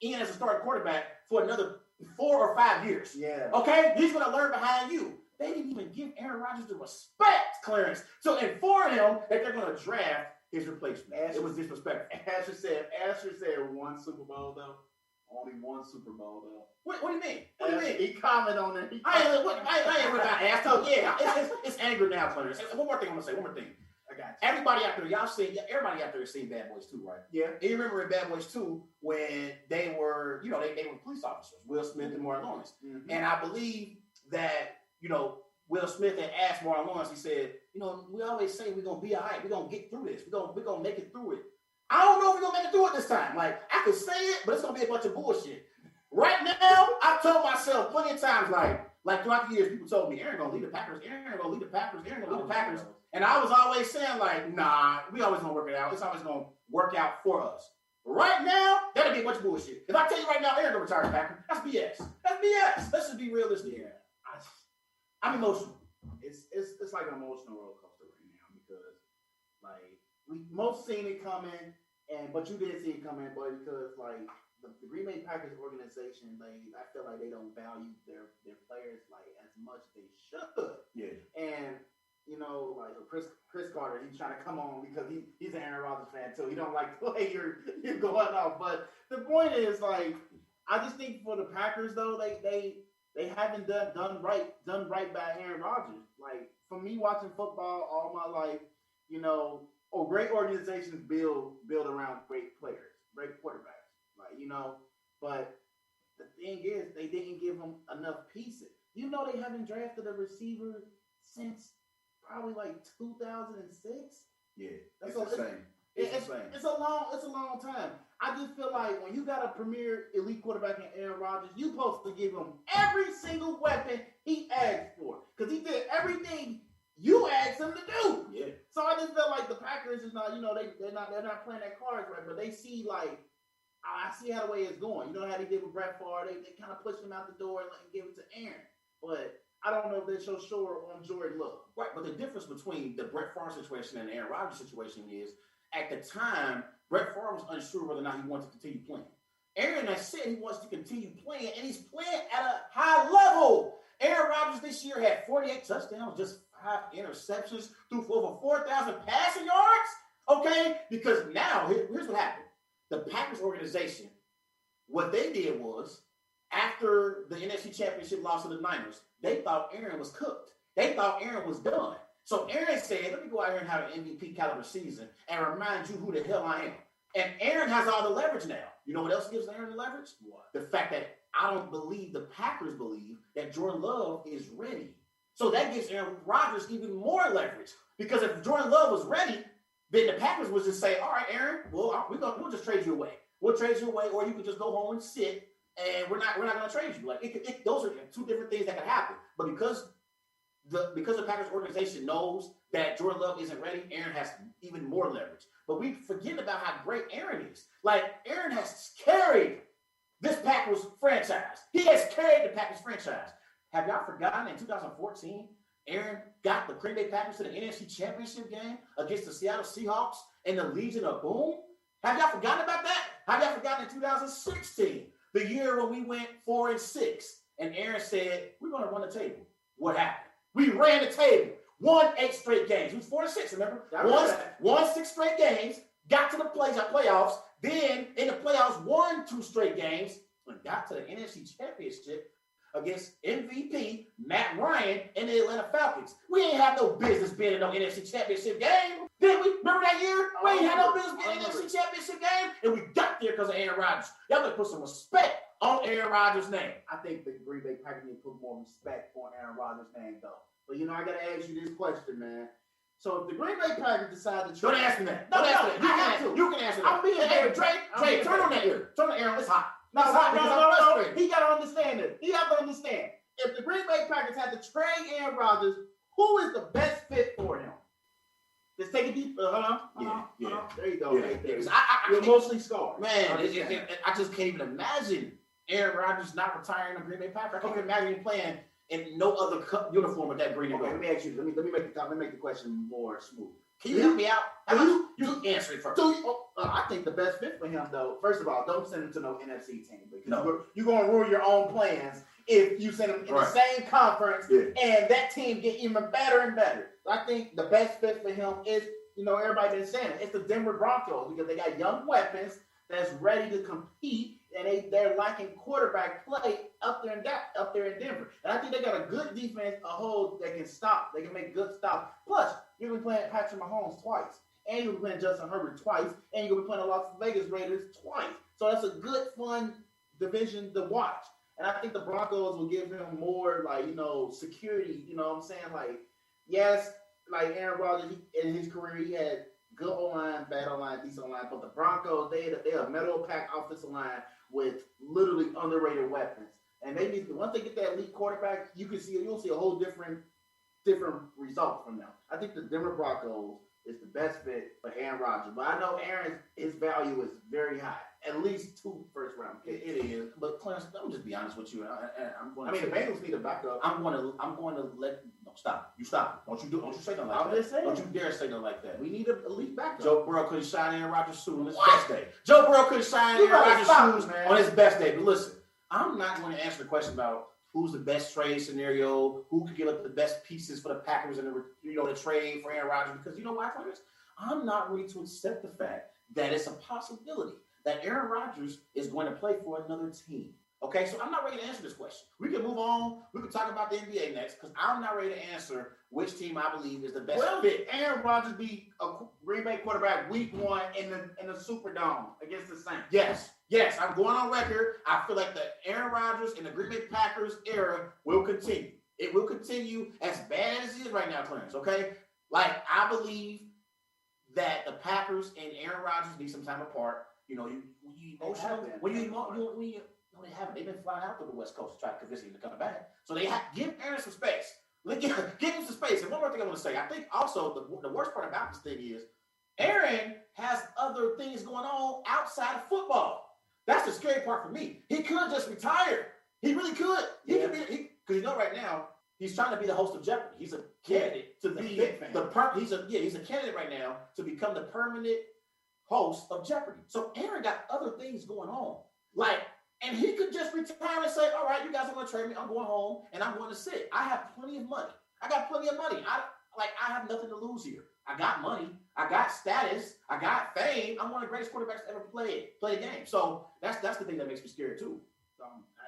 in as a starting quarterback for another 4 or 5 years. Yeah. Okay? He's going to learn behind you. They didn't even give Aaron Rodgers the respect clearance to inform him that they're going to draft his replacement. It was disrespectful. Asher said one Super Bowl, though. Only one Super Bowl, though. What do you mean? What do you mean? He commented on it. I ain't with that ass. So yeah, it's anger now, players. One more thing I'm gonna say. One more thing. I got you. Everybody out there, everybody out there has seen Bad Boys 2, right? Yeah. And you remember in Bad Boys 2 when they were, they were police officers, Will Smith and Martin Lawrence. Mm-hmm. And I believe that, Will Smith had asked Martin Lawrence, he said, we always say we're gonna be all right, we're gonna get through this, we're gonna make it through it. I don't know if we're gonna make it through it this time. Like, I could say it, but it's gonna be a bunch of bullshit. Right now, I've told myself plenty of times, like throughout the years, people told me, Aaron gonna lead the Packers, Aaron gonna lead the Packers, Aaron gonna lead the Packers. And I was always saying, like, nah, we always gonna work it out. It's always gonna work out for us. Right now, that'll be a bunch of bullshit. If I tell you right now, Aaron gonna retire the Packers, that's BS. That's BS. Let's just be realistic here. I'm emotional. It's like an emotional roller coaster right now because, like, we most seen it coming, but you didn't see it coming, but because, like, the Green Bay Packers organization, I feel like they don't value their players like as much as they should. Yeah. And like Chris Carter, he's trying to come on because he's an Aaron Rodgers fan too. He don't like the way you're going off. But the point is, like, I just think for the Packers though, they haven't done right by Aaron Rodgers. Like, for me watching football all my life, great organizations build around great players, great quarterbacks. But the thing is, they didn't give him enough pieces. They haven't drafted a receiver since probably like 2006. Yeah, It's a long time. I just feel like when you got a premier elite quarterback in Aaron Rodgers, you supposed to give him every single weapon he asked for, because he did everything you asked him to do. Yeah. So I just feel like the Packers is not, they're not playing their cards right, but they see, like, I see how the way it's going. You know how they did with Brett Favre? They kind of pushed him out the door and give it to Aaron. But I don't know if they're so sure on Jordan Love. Right, but the difference between the Brett Favre situation and the Aaron Rodgers situation is, at the time, Brett Favre was unsure whether or not he wanted to continue playing. Aaron has said he wants to continue playing, and he's playing at a high level. Aaron Rodgers this year had 48 touchdowns, just 5 interceptions, threw for over 4,000 passing yards. Okay, because now, here's what happened. The Packers organization, what they did was, after the NFC Championship loss to the Niners, they thought Aaron was cooked. They thought Aaron was done. So Aaron said, let me go out here and have an MVP caliber season and remind you who the hell I am. And Aaron has all the leverage now. You know what else gives Aaron the leverage? What? The fact that I don't believe the Packers believe that Jordan Love is ready. So that gives Aaron Rodgers even more leverage. Because if Jordan Love was ready, then the Packers would just say, all right, Aaron, we'll just trade you away. We'll trade you away, or you can just go home and sit, and we're not going to trade you. Like, those are two different things that can happen. But because the Packers organization knows that Jordan Love isn't ready, Aaron has even more leverage. But we forget about how great Aaron is. Like, Aaron has carried this Packers franchise. He has carried the Packers franchise. Have y'all forgotten in 2014, Aaron got the Green Bay Packers to the NFC Championship game against the Seattle Seahawks and the Legion of Boom? Have y'all forgotten about that? Have y'all forgotten in 2016, the year when we went 4-6, and Aaron said, we're going to run the table? What happened? We ran the table. Won 8 straight games. It was 4-6, remember? Won 6 straight games, got to the playoffs, then in the playoffs won 2 straight games, and got to the NFC Championship against MVP Matt Ryan and the Atlanta Falcons. We ain't have no business being in no NFC Championship game. Did we? Remember that year? We ain't had no business being in the NFC Championship game, and we got there because of Aaron Rodgers. Y'all better put some respect on Aaron Rodgers' name. I think the Green Bay Packers need to put more respect on Aaron Rodgers' name, though. But, I got to ask you this question, man. So, if the Green Bay Packers decide to trade... Don't ask me that. Don't ask me that. You can answer that. I'm being Hey, Trey, turn on that ear. Turn on Aaron. It's hot. No. He got to understand it. He has to understand. If the Green Bay Packers had to trade Aaron Rodgers, who is the best fit for him? Let's take a deep. Yeah. There you go. Yeah. Right there. I You're mostly scarred. Man, I just can't even imagine Aaron Rodgers not retiring the Green Bay Packers. I can't imagine him playing in no other uniform with that green and gold. Let me ask you. Let me make the question more smooth. Can you help me out? You answer it first. I think the best fit for him, though, first of all, don't send him to no NFC team because you're going to ruin your own plans if you send him in the same conference and that team get even better and better. I think the best fit for him is, everybody been saying it, it's the Denver Broncos because they got young weapons that's ready to compete, and they're lacking quarterback play up there in Denver. And I think they got a good defense, a whole that can stop. They can make good stops. Plus, you're going to be playing Patrick Mahomes twice, and you're going to be playing Justin Herbert twice, and you're going to be playing the Las Vegas Raiders twice. So that's a good, fun division to watch. And I think the Broncos will give him more, security. You know what I'm saying? Yes, Aaron Rodgers, in his career, he had good O-line, bad O-line, decent O-line. But the Broncos, they're a metal-packed offensive line with literally underrated weapons. And they need to, once they get that elite quarterback, you'll see a whole different result from them. I think the Denver Broncos is the best fit for Aaron Rodgers. But I know his value is very high. At least 2 first-round picks. It is. But Clarence, let me just be honest with you. The Bengals need a backup. I'm going to let. No, stop. You stop. Don't you say nothing like that. I'm just saying. Don't you dare say nothing like that. We need an elite backup. Joe Burrow couldn't shine Aaron Rodgers' shoes on his best day. Joe Burrow couldn't shine Aaron Rodgers' shoes on his best day. But listen, I'm not going to answer the question about who's the best trade scenario, who could give up the best pieces for the Packers in the trade for Aaron Rodgers. Because you know why, Clarence? I'm not ready to accept the fact that it's a possibility that Aaron Rodgers is going to play for another team. Okay, so I'm not ready to answer this question. We can move on. We can talk about the NBA next because I'm not ready to answer which team I believe is the best fit. Aaron Rodgers be a Green Bay quarterback week 1 in the Superdome against the Saints? Yes, I'm going on record. I feel like the Aaron Rodgers and the Green Bay Packers era will continue. It will continue as bad as it is right now, Clarence, okay? I believe that the Packers and Aaron Rodgers need some time apart. They haven't. They've been flying out to the West Coast to try to convince him to come back. So they have give Aaron some space. Give him some space. And one more thing I want to say. I think also the worst part about this thing is Aaron has other things going on outside of football. That's the scary part for me. He could just retire. He really could. He could be because right now he's trying to be the host of Jeopardy. He's a candidate to be he's a candidate right now to become the permanent host of Jeopardy. So Aaron got other things going on. And he could just retire and say, all right, you guys are going to trade me. I'm going home and I'm going to sit. I have plenty of money. I got plenty of money. I have nothing to lose here. I got money. I got status. I got fame. I'm one of the greatest quarterbacks to ever play a game. So that's the thing that makes me scared too.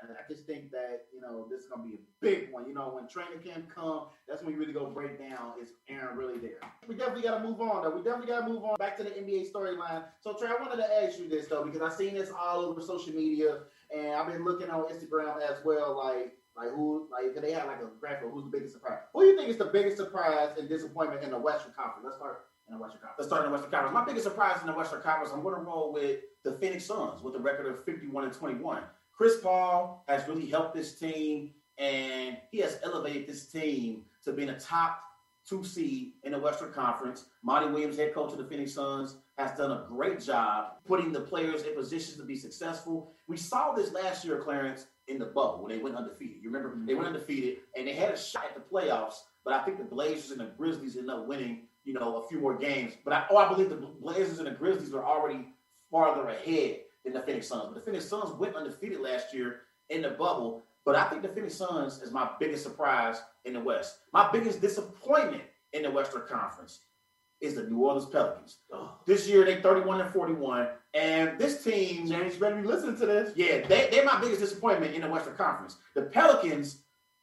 I just think that, this is going to be a big one. When training camp comes, that's when you really go break down, is Aaron really there? We definitely got to move on, though. We definitely got to move on back to the NBA storyline. So, Trey, I wanted to ask you this, though, because I've seen this all over social media, and I've been looking on Instagram as well, if they have a graphic of who's the biggest surprise. Who do you think is the biggest surprise and disappointment in the Western Conference? Let's start in the Western Conference. My biggest surprise in the Western Conference, I'm going to roll with the Phoenix Suns with a record of 51-21. Chris Paul has really helped this team, and he has elevated this team to being a top 2 seed in the Western Conference. Monty Williams, head coach of the Phoenix Suns, has done a great job putting the players in positions to be successful. We saw this last year, Clarence, in the bubble when they went undefeated. You remember they went undefeated, and they had a shot at the playoffs, but I think the Blazers and the Grizzlies ended up winning, a few more games. But I believe the Blazers and the Grizzlies were already farther ahead than the Phoenix Suns. But the Phoenix Suns went undefeated last year in the bubble. But I think the Phoenix Suns is my biggest surprise in the West. My biggest disappointment in the Western Conference is the New Orleans Pelicans. This year, they 31-41. And this team... James, you better be listening to this. Yeah, they're my biggest disappointment in the Western Conference. The Pelicans,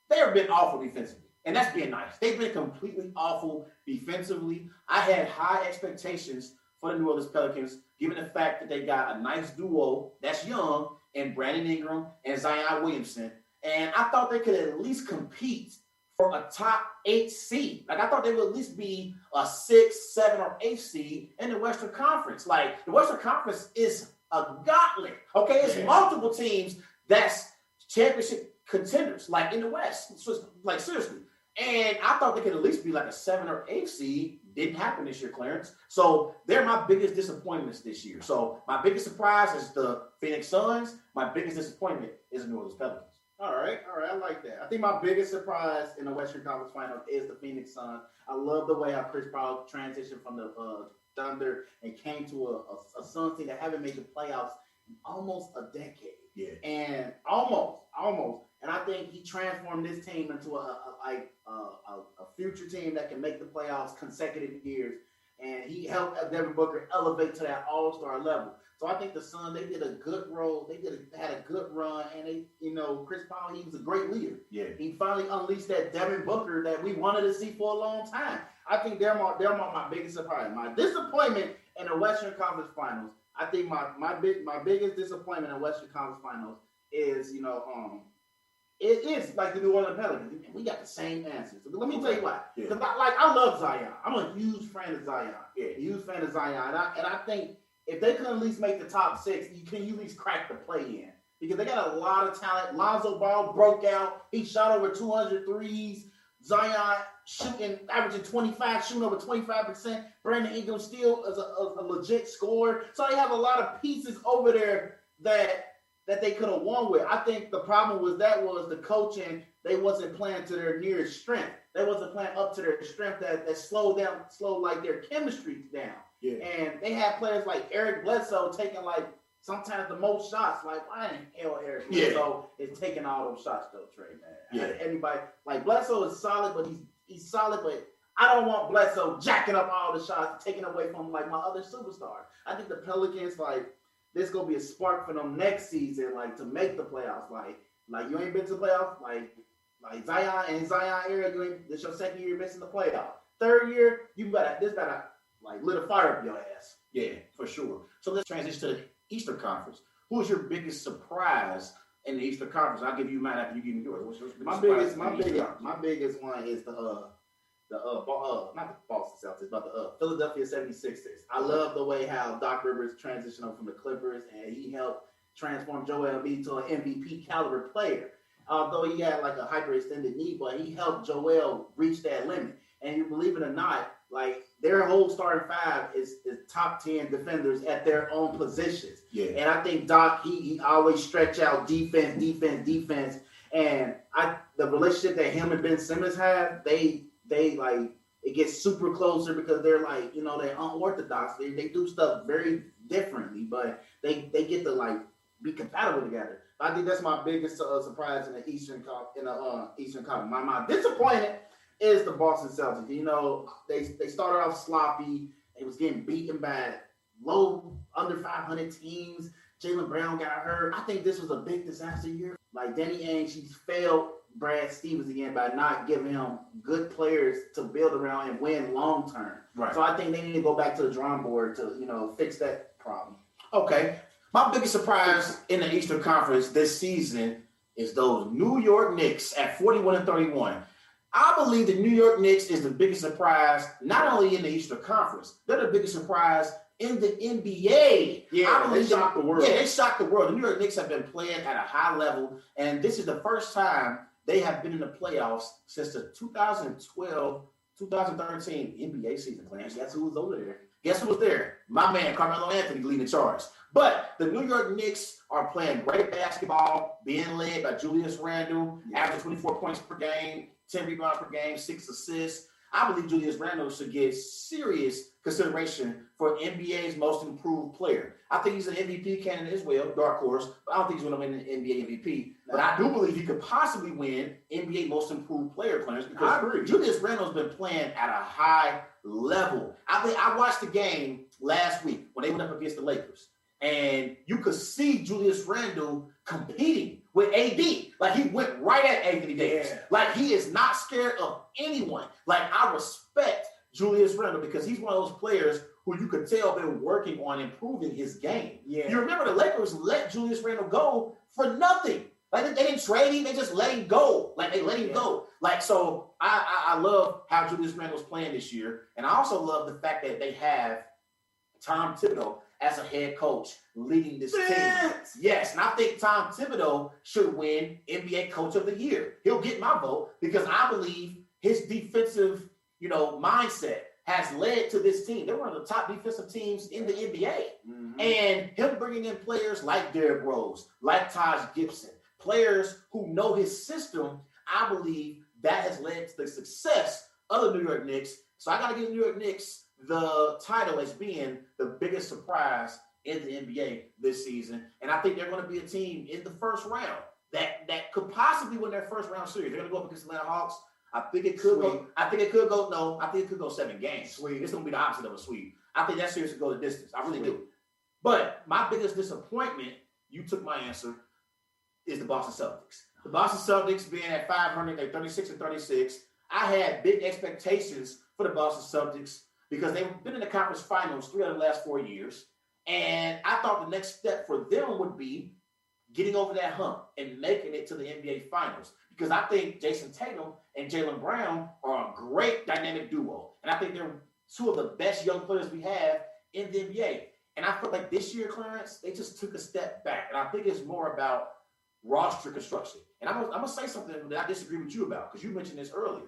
they've been awful defensively. And that's being nice. They've been completely awful defensively. I had high expectations for the New Orleans Pelicans, given the fact that they got a nice duo that's young, and Brandon Ingram and Zion Williamson. And I thought they could at least compete for a top 8 seed. I thought they would at least be a 6, 7, or 8 seed in the Western Conference. The Western Conference is a gauntlet. Okay, it's multiple teams that's championship contenders, in the West. So seriously. And I thought they could at least be like a 7 or 8 seed. Didn't happen this year, Clarence. So they're my biggest disappointments this year. So my biggest surprise is the Phoenix Suns. My biggest disappointment is the New Orleans Pelicans. All right, I like that. I think my biggest surprise in the Western Conference Finals is the Phoenix Suns. I love the way how Chris Paul transitioned from the Thunder and came to a Suns team that haven't made the playoffs in almost a decade. Yeah. And almost. And I think he transformed this team into a future team that can make the playoffs consecutive years. And he helped Devin Booker elevate to that all-star level. So I think the Suns, they did a good role. They had a good run. And Chris Paul, he was a great leader. Yeah. He finally unleashed that Devin Booker that we wanted to see for a long time. I think they're my biggest surprise. My disappointment in the Western Conference Finals, I think my biggest disappointment in the Western Conference Finals is, it is like the New Orleans Pelicans. We got the same answers. So let me tell you why. Because I love Zion. I'm a huge fan of Zion. Yeah, huge fan of Zion. And I think if they could at least make the top 6, you at least crack the play-in. Because they got a lot of talent. Lonzo Ball broke out. He shot over 200 threes. Zion averaging 25, shooting over 25%. Brandon Ingram still is a legit scorer. So they have a lot of pieces over there that they could have won with. I think the problem was the coaching. They wasn't playing to their nearest strength. They wasn't playing up to their strength that slowed like their chemistry down. Yeah. And they had players like Eric Bledsoe taking like sometimes the most shots. Like, why in hell Eric Bledsoe is taking all those shots though, Trey, man? Yeah. Anybody like Bledsoe is solid, but he's solid, but I don't want Bledsoe jacking up all the shots, taking away from like my other superstars. I think the Pelicans, like, this gonna be a spark for them next season, like to make the playoffs. Like you ain't been to the playoffs, like Zion era, this your second year missing the playoffs. Third year, this better like lit a fire up your ass. Yeah, for sure. So let's transition to the Eastern Conference. Who is your biggest surprise in the Eastern Conference? I'll give you mine after you give me yours. My biggest one is not the Boston Celtics, but the Philadelphia 76ers. I love the way how Doc Rivers transitioned from the Clippers, and he helped transform Joel Embiid to an MVP caliber player. Although he had like a hyperextended knee, but he helped Joel reach that limit. And you believe it or not, like their whole starting 5 is top 10 defenders at their own positions. Yeah. And I think Doc, he always stretch out defense. And the relationship that him and Ben Simmons have, they like it gets super closer because they're like, they're unorthodox. They do stuff very differently, but they get to like be compatible together. I think that's my biggest surprise in the Eastern Conference. My disappointment is the Boston Celtics. They started off sloppy. They was getting beaten by low under 500 teams. Jaylen Brown got hurt. I think this was a big disaster year. Like Danny Ainge, he's failed Brad Stevens again by not giving him good players to build around and win long term. Right. So I think they need to go back to the drawing board to fix that problem. Okay. My biggest surprise in the Eastern Conference this season is those New York Knicks at 41-31. I believe the New York Knicks is the biggest surprise, not only in the Eastern Conference, they're the biggest surprise in the NBA. Yeah, they shocked the world. Yeah, they shocked the world. The New York Knicks have been playing at a high level, and this is the first time they have been in the playoffs since the 2012-2013 NBA season. Guess who was over there? Guess who was there? My man, Carmelo Anthony, leading the charge. But the New York Knicks are playing great basketball, being led by Julius Randle, averaging 24 points per game, 10 rebounds per game, 6 assists. I believe Julius Randle should get serious consideration for NBA's most improved player. I think he's an MVP candidate as well, dark horse, but I don't think he's going to win the NBA MVP. But I do believe he could possibly win NBA most improved player, Clarence, because I agree. Julius Randle's been playing at a high level. I watched the game last week when they went up against the Lakers, and you could see Julius Randle competing with AD. Like, he went right at Anthony Davis. Yeah. Like, he is not scared of anyone. Like, I respect Julius Randle because he's one of those players who you could tell been working on improving his game. Yeah. You remember the Lakers let Julius Randle go for nothing. Like, they didn't trade him. They just let him go. Like, they let him go. Like, so I love how Julius Randle's playing this year. And I also love the fact that they have Tom Thibodeau as a head coach leading this team. Yes, and I think Tom Thibodeau should win NBA Coach of the Year. He'll get my vote because I believe his defensive, mindset has led to this team. They're one of the top defensive teams in the NBA. Mm-hmm. And him bringing in players like Derrick Rose, like Taj Gibson, players who know his system, I believe that has led to the success of the New York Knicks. So I got to give the New York Knicks the title as being the biggest surprise in the NBA this season. And I think they're going to be a team in the first round that could possibly win their first round series. They're going to go up against the Atlanta Hawks. I think it could go. I think it could go 7 games. Sweet. It's going to be the opposite of a sweep. I think that series could go the distance. I really do. But my biggest disappointment, you took my answer, is the Boston Celtics. The Boston Celtics being at 500, they're 36-36. I had big expectations for the Boston Celtics because they've been in the conference finals 3 out of the last 4 years. And I thought the next step for them would be getting over that hump and making it to the NBA Finals. Because I think Jason Tatum and Jaylen Brown are a great dynamic duo. And I think they're two of the best young players we have in the NBA. And I feel like this year, Clarence, they just took a step back. And I think it's more about roster construction. And I'm going to say something that I disagree with you about, because you mentioned this earlier.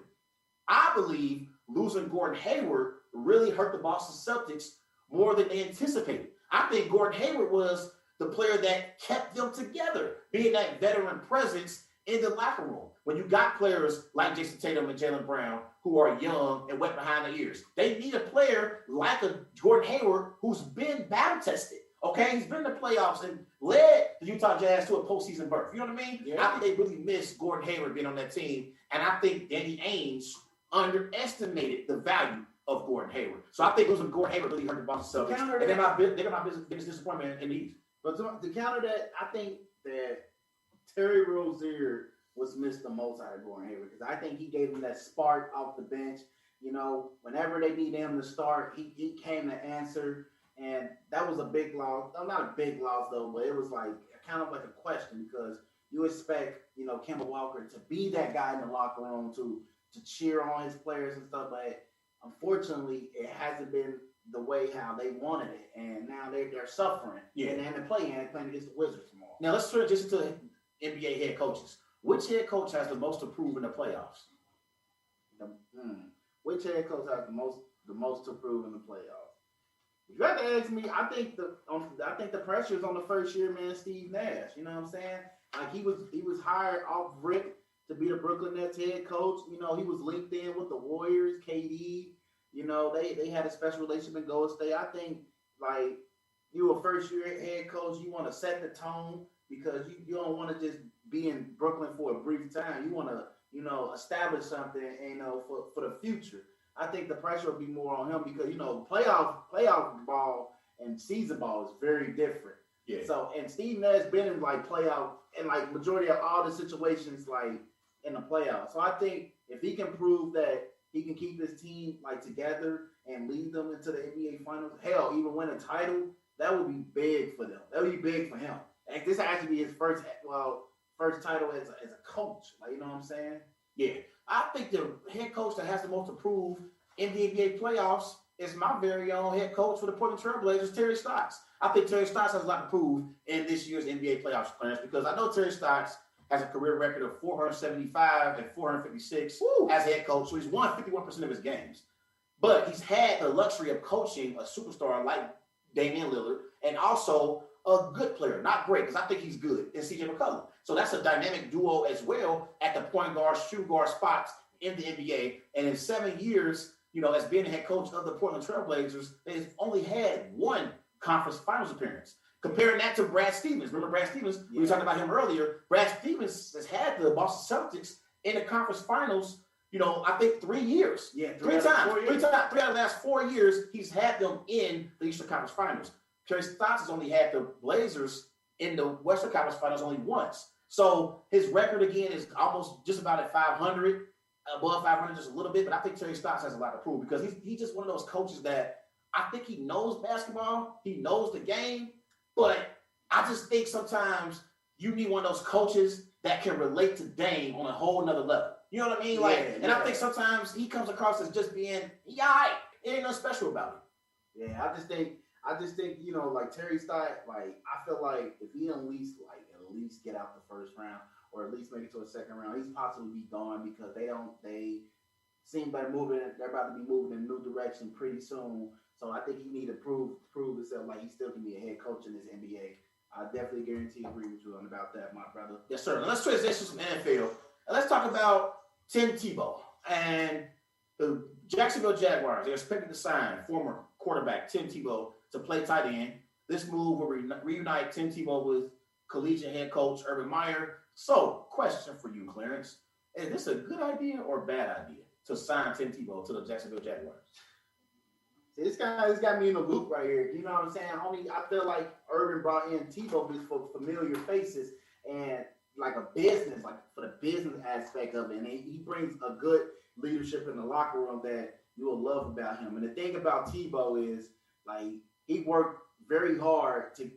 I believe losing Gordon Hayward really hurt the Boston Celtics more than they anticipated. I think Gordon Hayward was the player that kept them together, being that veteran presence in the locker room. When you got players like Jason Tatum and Jaylen Brown who are young and wet behind the ears, they need a player like a Gordon Hayward who's been battle tested. Okay, he's been in the playoffs and led the Utah Jazz to a postseason berth. You know what I mean? Yeah. I think they really missed Gordon Hayward being on that team, and I think Danny Ainge underestimated the value of Gordon Hayward. So I think losing Gordon Hayward really hurt the Boston Celtics. And they're my biggest disappointment in the East. But to counter that, I think that Terry Rozier was missed the most out of Gordon Hayward, because I think he gave him that spark off the bench. Whenever they needed him to start, he came to answer. And that was a big loss. Not a big loss, though, but it was like kind of like a question, because you expect, Kemba Walker to be that guy in the locker room to cheer on his players and stuff. But unfortunately, it hasn't been the way how they wanted it. And now they're suffering. Yeah. And they're playing against the Wizards tomorrow. Now, let's turn just to NBA head coaches. Which head coach has the most to prove in the playoffs? Which head coach has the most to prove in the playoffs? You got to ask me. I think the pressure is on the first year man, Steve Nash. You know what I'm saying? Like he was hired off rip to be the Brooklyn Nets head coach. He was linked in with the Warriors, KD. They had a special relationship in Golden State. I think like you a first year head coach, you want to set the tone, because you don't want to just be in Brooklyn for a brief time. You want to establish something for the future. I think the pressure will be more on him, because playoff ball and season ball is very different. Yeah. So, and Steve Nash been in like playoff and like majority of all the situations like in the playoffs. So I think if he can prove that he can keep his team like together and lead them into the NBA Finals, hell, even win a title, that would be big for them. That would be big for him. And this actually be his first title as a coach. Like, you know what I'm saying? Yeah. I think the head coach that has the most to prove in the NBA playoffs is my very own head coach for the Portland Trail Blazers, Terry Stotts. I think Terry Stotts has a lot to prove in this year's NBA playoffs, Clarence, because I know Terry Stotts has a career record of 475 and 456 as head coach, so he's won 51% of his games. But he's had the luxury of coaching a superstar like Damian Lillard, and also a good player, not great, because I think he's good, in CJ McCollum. So that's a dynamic duo as well at the point guard, shoot guard spots in the NBA. And in 7 years, as being the head coach of the Portland Trail Blazers, they've only had one conference finals appearance. Comparing that to Brad Stevens. Remember Brad Stevens? We were talking about him earlier. Brad Stevens has had the Boston Celtics in the conference finals, I think 3 years. Yeah, three times. 3 out of the last 4 years, he's had them in the Eastern Conference Finals. Terry Stotts has only had the Blazers in the Western Conference Finals only once. So his record, again, is almost just about at 500, above 500 just a little bit. But I think Terry Stotts has a lot to prove, because he's just one of those coaches that I think he knows basketball. He knows the game. But I just think sometimes you need one of those coaches that can relate to Dame on a whole nother level. You know what I mean? I think sometimes he comes across as just being, all right, it ain't nothing special about him. Yeah, I just think, like Terry Stotts, like I feel like if he at least get out the first round, or at least make it to a second round, he's possibly be gone, because seems like they're about to be moving in a new direction pretty soon. So I think he need to prove himself like he still can be a head coach in this NBA. I definitely guarantee agree with you on about that, my brother. Yes, sir. Now let's transition from NFL. And let's talk about Tim Tebow and the Jacksonville Jaguars. They're expected to sign former quarterback Tim Tebow to play tight end. This move will reunite Tim Tebow with collegiate head coach Urban Meyer. So, question for you, Clarence. Is this a good idea or a bad idea to sign Tim Tebow to the Jacksonville Jaguars? See, this got me in a loop right here. You know what I'm saying? I feel like Urban brought in Tebow just for familiar faces and like a business, like for the business aspect of it. And he brings a good leadership in the locker room that you will love about him. And the thing about Tebow is, like, he worked very hard to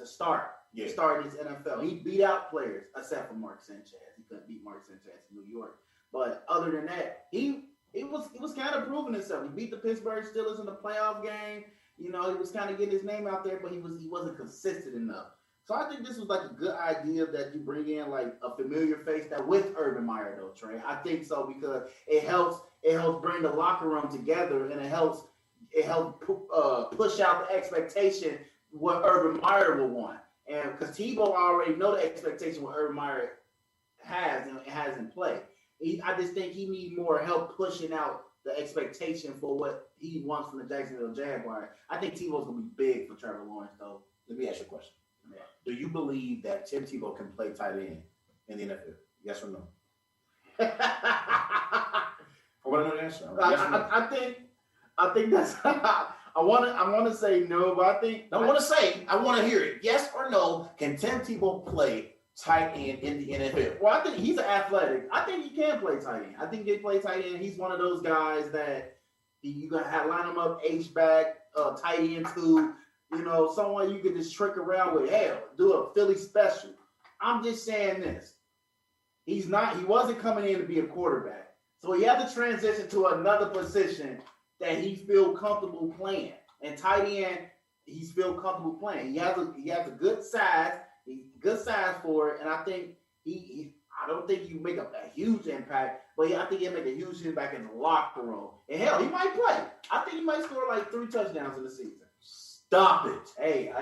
start in this NFL. He beat out players, except for Mark Sanchez. He couldn't beat Mark Sanchez in New York. But other than that, he was kind of proving himself. He beat the Pittsburgh Steelers in the playoff game. You know, he was kind of getting his name out there, but he wasn't consistent enough. So I think this was like a good idea that you bring in like a familiar face that with Urban Meyer though, Trey. I think so because it helps bring the locker room together and it helps push out the expectation what Urban Meyer will want. And because Tebow already know the expectation what Urban Meyer has in play. I just think he needs more help pushing out the expectation for what he wants from the Jacksonville Jaguars. I think Tebow's going to be big for Trevor Lawrence, though. Let me ask you a question. Yeah. Do you believe that Tim Tebow can play tight end in the NFL? Yes or no? I want to know the answer. Yes or no? I think that's. I want to say no, but I think. I want to hear it. Yes or no? Can Tim Tebow play tight end in the NFL? Well, I think he's athletic. I think he can play tight end. I think he can play tight end. He's one of those guys that you got to line him up H-back, tight end too. You know, someone you could just trick around with. Hell, do a Philly special. I'm just saying this. He wasn't coming in to be a quarterback. So he had to transition to another position that he feel comfortable playing. And tight end, he's feel comfortable playing. He has a good size. He's good size for it. And I think I don't think you make a huge impact, but I think he'll make a huge impact in the locker room. And hell, he might play. I think he might score like 3 touchdowns in the season. Stop it. Hey,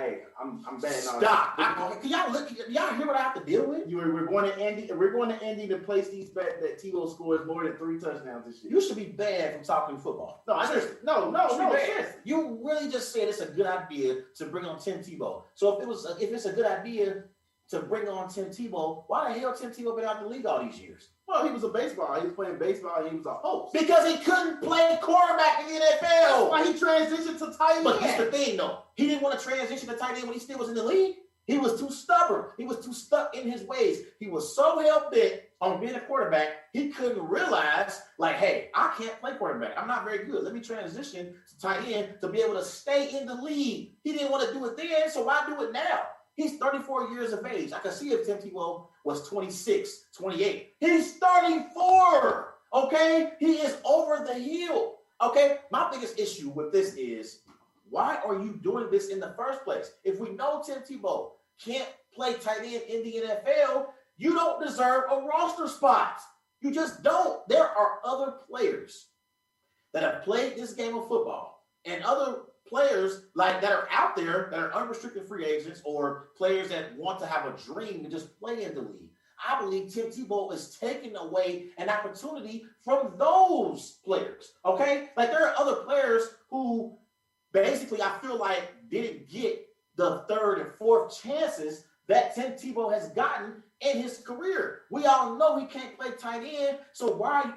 I'm betting on it. Stop. Can y'all look? Y'all hear what I have to deal with? We're going to Indy to place these bets that Tebow scores more than 3 touchdowns this year. You should be banned from talking football. No, seriously. Seriously. You really just said it's a good idea to bring on Tim Tebow. So if it's a good idea to bring on Tim Tebow, why the hell Tim Tebow been out the league all these years? Well, he was playing baseball, and he was a host. Because he couldn't play quarterback in the NFL. That's why he transitioned to tight end. But here's the thing, though. He didn't want to transition to tight end when he still was in the league. He was too stubborn. He was too stuck in his ways. He was so hell-bent on being a quarterback, he couldn't realize, like, hey, I can't play quarterback. I'm not very good. Let me transition to tight end to be able to stay in the league. He didn't want to do it then, so why do it now? He's 34 years of age. I can see if Tim Tebow was 26, 28. He's 34, okay? He is over the hill, okay? My biggest issue with this is, why are you doing this in the first place? If we know Tim Tebow can't play tight end in the NFL, you don't deserve a roster spot. You just don't. There are other players that have played this game of football and other players like that are out there that are unrestricted free agents or players that want to have a dream to just play in the league. I believe Tim Tebow is taking away an opportunity from those players, okay? Like there are other players who basically I feel like didn't get the 3rd and 4th chances that Tim Tebow has gotten in his career. We all know he can't play tight end, so why are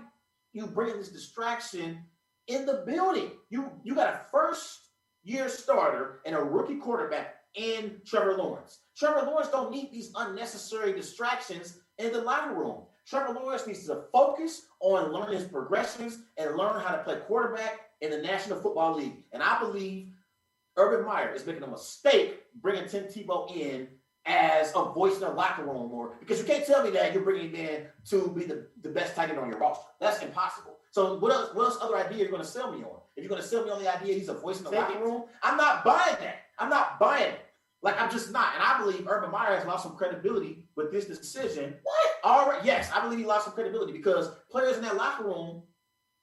you bringing this distraction in the building? You got a first-year starter and a rookie quarterback in Trevor Lawrence. Trevor Lawrence don't need these unnecessary distractions in the locker room. Trevor Lawrence needs to focus on learning his progressions and learn how to play quarterback in the National Football League. And I believe Urban Meyer is making a mistake bringing Tim Tebow in as a voice in the locker room, or because you can't tell me that you're bringing him in to be the best tight end on your roster. That's impossible. So what else other idea are you going to sell me on? If you're going to sell me on the idea he's a voice in the locker room, I'm not buying that. I'm not buying it. Like, I'm just not. And I believe Urban Meyer has lost some credibility with this decision. What? All right. Yes, I believe he lost some credibility because players in that locker room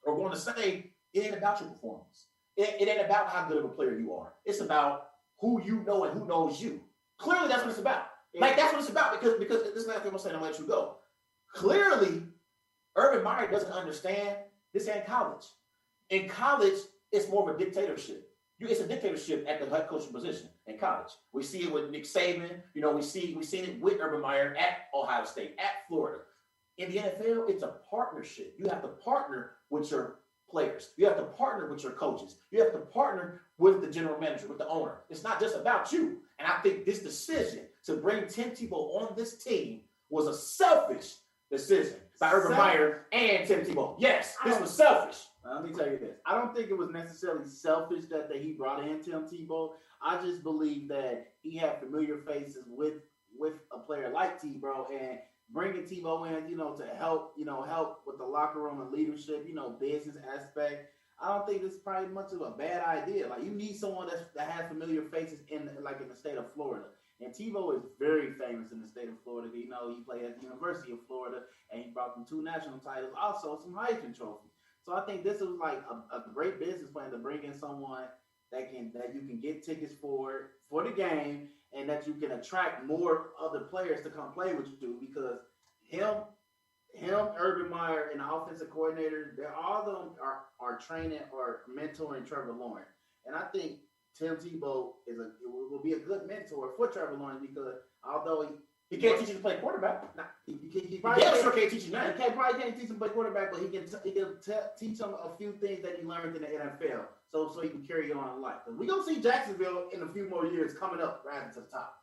are going to say it ain't about your performance. It ain't about how good of a player you are. It's about who you know and who knows you. Clearly, that's what it's about. Like, that's what it's about because this is last thing I'm saying, I'll let you go. Clearly, Urban Meyer doesn't understand this ain't college. In college, it's more of a dictatorship. It's a dictatorship at the head coaching position in college. We see it with Nick Saban. We've seen it with Urban Meyer at Ohio State, at Florida. In the NFL, it's a partnership. You have to partner with your players. You have to partner with your coaches. You have to partner with the general manager, with the owner. It's not just about you. And I think this decision to bring Tim Tebow on this team was a selfish decision by Urban Meyer and Tim Tebow. Yes, this was selfish. Let me tell you this. I don't think it was necessarily selfish that he brought in Tim Tebow. I just believe that he had familiar faces with a player like Tebow, and bringing Tebow in, to help with the locker room and leadership, business aspect. I don't think this is probably much of a bad idea. Like, you need someone that has familiar faces in the state of Florida. And Tebow is very famous in the state of Florida. He played at the University of Florida, and he brought them 2 national titles, also some Heisman trophies. So I think this was like a great business plan to bring in someone that you can get tickets for the game, and that you can attract more other players to come play with you, because him, Urban Meyer, and the offensive coordinator, all of them are training or mentoring Trevor Lawrence. And I think Tim Tebow will be a good mentor for Trevor Lawrence, because although he can't teach you to play quarterback. He probably can't teach you that. He probably can't teach him to play quarterback, but he can teach him a few things that he learned in the NFL, so he can carry on in life. We're going to see Jacksonville in a few more years coming up right to the top.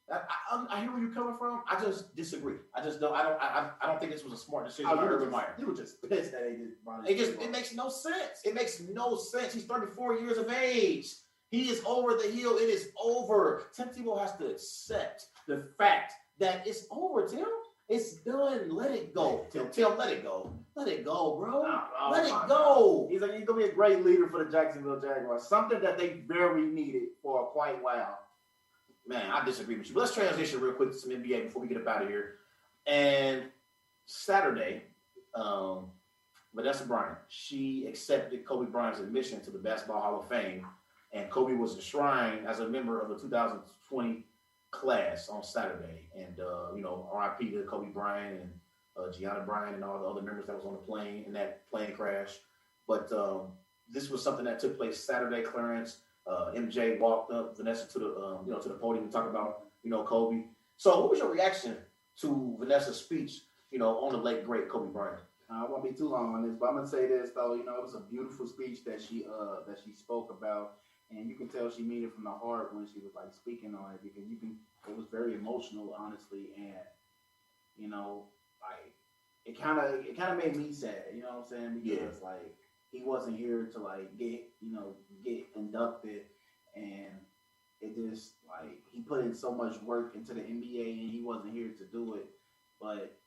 I hear where you're coming from. I just disagree. I don't think this was a smart decision by Urban Meyer. You were just pissed that it makes no sense. It makes no sense. He's 34 years of age. He is over the hill. It is over. Tim Tebow has to accept the fact that it's over, Tim. It's done. Let it go. Tim, let it go. Let it go, bro. Let it go. He's going to be a great leader for the Jacksonville Jaguars. Something that they very needed for quite a while. Man, I disagree with you. But let's transition real quick to some NBA before we get up out of here. And Saturday, Vanessa Bryant, she accepted Kobe Bryant's admission to the Basketball Hall of Fame. And Kobe was enshrined as a member of the 2020 class on Saturday. And, RIP to Kobe Bryant and Gianna Bryant and all the other members that was on the plane in that plane crash. But this was something that took place Saturday, Clarence. MJ walked up Vanessa to the podium and talked about, Kobe. So what was your reaction to Vanessa's speech, on the late, great Kobe Bryant? I won't be too long on this, but I'm going to say this, though. It was a beautiful speech that she spoke about. And you can tell she meant it from the heart when she was speaking on it, because it was very emotional, honestly, and it kind of made me sad, you know what I'm saying? Because he wasn't here to get inducted, and it just he put in so much work into the NBA, and he wasn't here to do it. But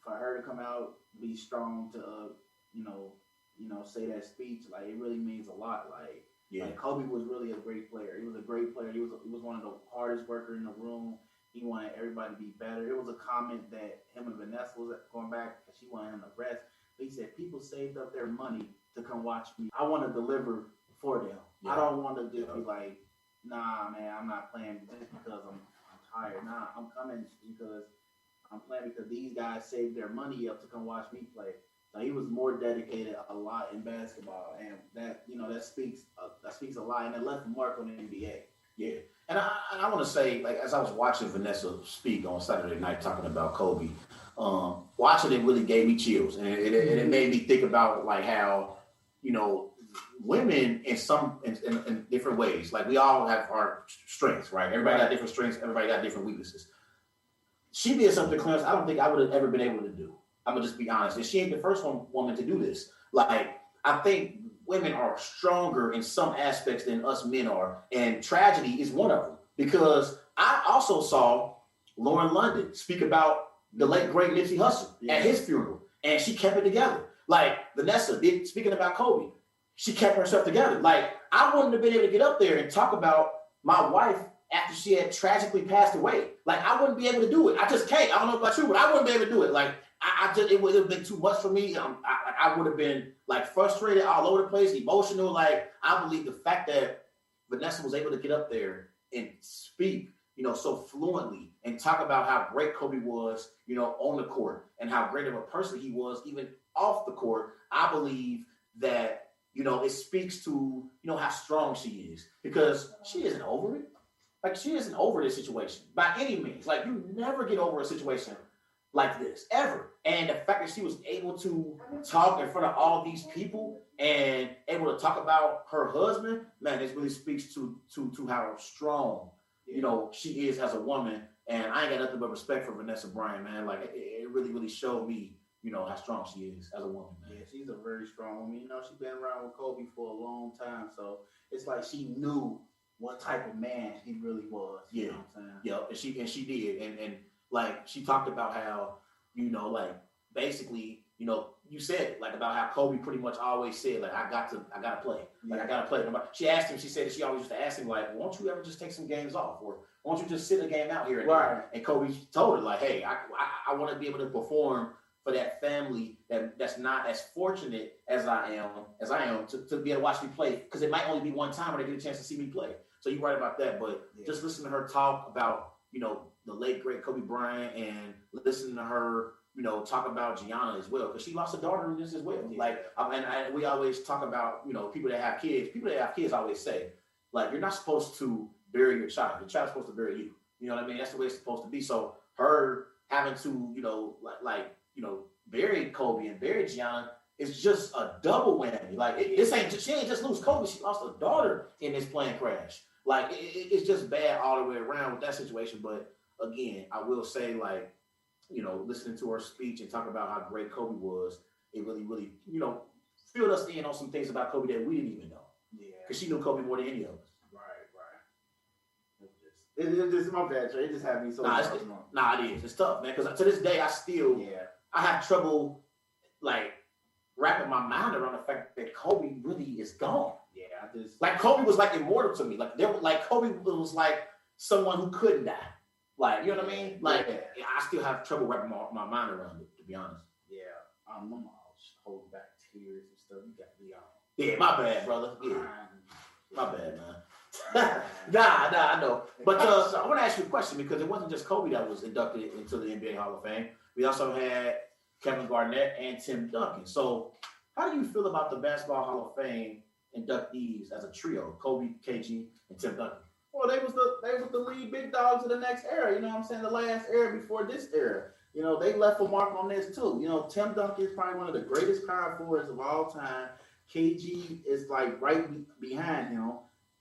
for her to come out, be strong to say that speech, it really means a lot. Kobe was really a great player. He was a great player. He was one of the hardest workers in the room. He wanted everybody to be better. It was a comment that him and Vanessa was going back, because she wanted him to rest. But he said, people saved up their money to come watch me. I want to deliver for them. Yeah. I don't want to just be like, nah, man, I'm not playing just because I'm tired. Nah, I'm coming because I'm playing because these guys saved their money up to come watch me play. So he was more dedicated a lot in basketball, and that speaks a lot, and it left a mark on the NBA. Yeah, and I want to say, as I was watching Vanessa speak on Saturday night talking about Kobe, watching it really gave me chills, and it made me think about how women in different ways. We all have our strengths, right? Everybody got different strengths. Everybody got different weaknesses. She did something, Clarence, I don't think I would have ever been able to do. I'm going to just be honest. And she ain't the first woman to do this. I think women are stronger in some aspects than us men are. And tragedy is one of them. Because I also saw Lauren London speak about the late, great Nipsey Hussle at his funeral. And she kept it together. Vanessa did, speaking about Kobe, she kept herself together. I wouldn't have been able to get up there and talk about my wife after she had tragically passed away. I wouldn't be able to do it. I just can't. I don't know about you, but I wouldn't be able to do it. I just it would have been too much for me. I would have been like frustrated all over the place, emotional. Like I believe the fact that Vanessa was able to get up there and speak, so fluently and talk about how great Kobe was, on the court and how great of a person he was even off the court. I believe that, it speaks to, how strong she is because she isn't over it. Like she isn't over this situation by any means. Like you never get over a situation like this ever. And the fact that she was able to talk in front of all these people and able to talk about her husband, man, this really speaks to how strong, she is as a woman. And I ain't got nothing but respect for Vanessa Bryant, man. Like it really, really showed me, how strong she is as a woman, man. Yeah, she's a very strong woman. She's been around with Kobe for a long time. So it's like she knew what type of man he really was. You know what I'm saying? Yeah, and she did. And like she talked about how, like basically, you said it, like about how Kobe pretty much always said, like, I gotta play. Like I gotta play. She asked him, she said that she always used to ask him, like, won't you ever just take some games off? Or won't you just sit a game out here and there? And Kobe told her, like, hey, I want to be able to perform for that family that's not as fortunate as I am to be able to watch me play. Because it might only be one time where they get a chance to see me play. So you're right about that. But just listen to her talk about, the late great Kobe Bryant and listen to her, talk about Gianna as well, because she lost a daughter in this as well. Yeah. Like, and we always talk about, people that have kids. People that have kids always say, like, you're not supposed to bury your child. Your child's supposed to bury you. You know what I mean? That's the way it's supposed to be. So her having to, bury Kobe and bury Gianna is just a double whammy. Like, she ain't just lose Kobe. She lost a daughter in this plane crash. Like, it's just bad all the way around with that situation. But again, I will say, like, listening to her speech and talking about how great Kobe was, it really, really, filled us in on some things about Kobe that we didn't even know. Yeah. Because she knew Kobe more than any of us. Right. It's just my bad, Trey. It just had me so emotional. It is. It's tough, man. Because to this day, I have trouble, like, wrapping my mind around the fact that Kobe really is gone. Yeah, like Kobe was like immortal to me. Like Kobe was like someone who couldn't die. Like, you know what I mean? Like, I still have trouble wrapping my mind around it, to be honest. Yeah, I'm holding back tears and stuff. You got to be honest. Yeah, my bad, brother. Yeah, my bad, man. Nah, I know. But I want to ask you a question because it wasn't just Kobe that was inducted into the NBA Hall of Fame. We also had Kevin Garnett and Tim Duncan. So, how do you feel about the Basketball Hall of Fame inductees as a trio, Kobe, KG, and Tim Duncan? Well, they was the lead big dogs of the next era. You know what I'm saying? The last era before this era. They left a mark on this too. Tim Duncan is probably one of the greatest power forwards of all time. KG is like right behind him,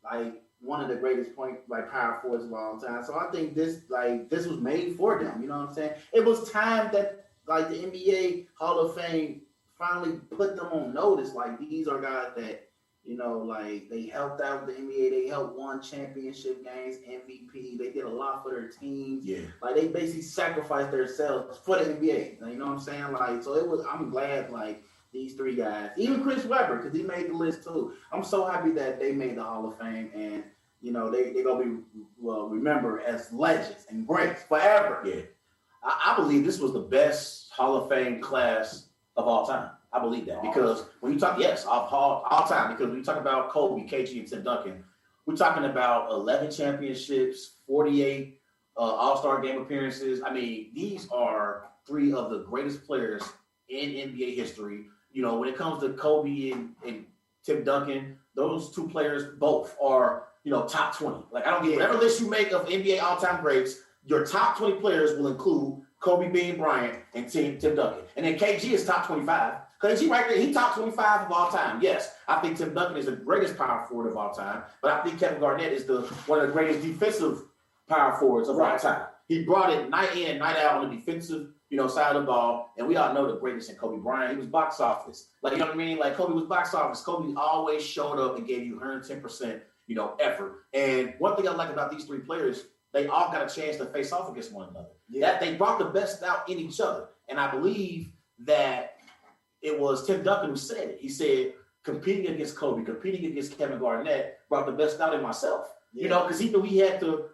like one of the greatest power forwards of all time. So I think this was made for them. You know what I'm saying? It was time that like the NBA Hall of Fame finally put them on notice. Like these are guys that, like they helped out the NBA. They helped won championship games, MVP. They did a lot for their teams. Yeah. Like they basically sacrificed themselves for the NBA. You know what I'm saying? Like, so I'm glad like these three guys, even Chris Webber, because he made the list too. I'm so happy that they made the Hall of Fame and, they gonna be remembered as legends and greats forever. Yeah. I believe this was the best Hall of Fame class of all time. I believe that because when you talk, all time, because when you talk about Kobe, KG, and Tim Duncan, we're talking about 11 championships, 48 All-Star game appearances. I mean, these are three of the greatest players in NBA history. When it comes to Kobe and Tim Duncan, those two players both are, top 20. Like, I don't get whatever list you make of NBA all-time greats, your top 20 players will include Kobe Bean Bryant and Tim Duncan. And then KG is top 25. KG right there, he top 25 of all time. Yes, I think Tim Duncan is the greatest power forward of all time, but I think Kevin Garnett is one of the greatest defensive power forwards of all time. He brought it night in, night out on the defensive, side of the ball, and we all know the greatness in Kobe Bryant. He was box office. Like, you know what I mean? Like, Kobe was box office. Kobe always showed up and gave you 110%, effort. And one thing I like about these three players, they all got a chance to face off against one another. Yeah. That they brought the best out in each other. And I believe that it was Tim Duncan who said it. He said, competing against Kobe, competing against Kevin Garnett brought the best out in myself. Yeah. Because he knew he had to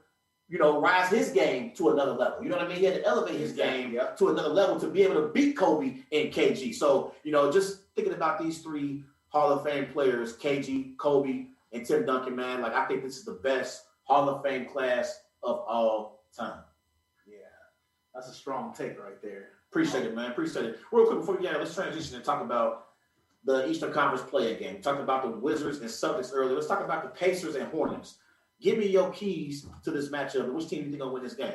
rise his game to another level. You know what I mean? He had to elevate his game to another level to be able to beat Kobe and KG. So, just thinking about these three Hall of Fame players, KG, Kobe, and Tim Duncan, man, like I think this is the best Hall of Fame class of all time. Yeah, that's a strong take right there. Appreciate it, man. Appreciate it. Real quick before we get out, let's transition and talk about the Eastern Conference play-in game. We talked about the Wizards and Celtics earlier. Let's talk about the Pacers and Hornets. Give me your keys to this matchup. Which team do you think will win this game?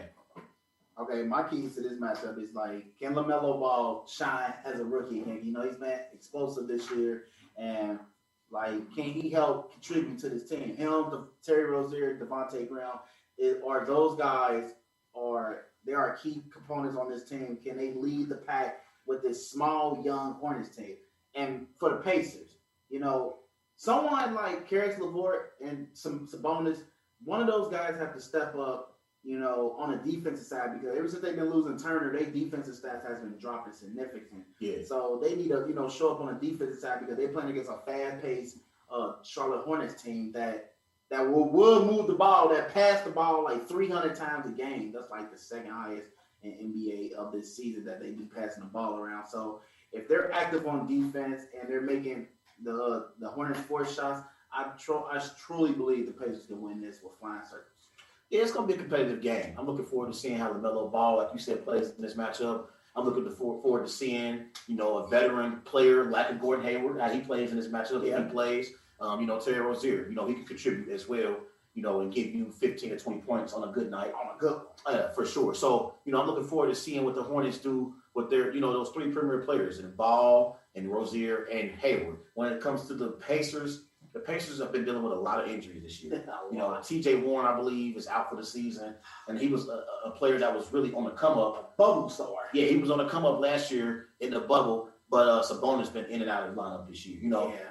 Okay, my keys to this matchup is can LaMelo Ball shine as a rookie again? He's been explosive this year, and can he help contribute to this team? Him, Terry Rozier, Devontae Graham, are those guys they are key components on this team. Can they lead the pack with this small, young Hornets team? And for the Pacers, someone like Karis LeVert and some Sabonis, one of those guys have to step up, on the defensive side, because ever since they've been losing Turner, their defensive stats has been dropping significantly. Yeah. So they need to, show up on the defensive side, because they're playing against a fast-paced Charlotte Hornets team that will move the ball, that pass the ball like 300 times a game. That's like the second highest in NBA of this season that they be passing the ball around. So if they're active on defense and they're making the Hornets force shots, I truly believe the Pacers can win this with flying circles. Yeah, it's going to be a competitive game. I'm looking forward to seeing how LaMelo Ball, like you said, plays in this matchup. I'm looking forward to seeing, a veteran player like a Gordon Hayward, how he plays in this matchup. Yeah. He plays. Terry Rozier, he can contribute as well, and give you 15 or 20 points on a good night. For sure. So, I'm looking forward to seeing what the Hornets do with their, those three premier players, and Ball and Rozier and Hayward. When it comes to the Pacers have been dealing with a lot of injuries this year. T.J. Warren, I believe, is out for the season, and he was a player that was really on the come-up. Bubble star. Yeah, he was on the come-up last year in the bubble, but Sabonis been in and out of the lineup this year.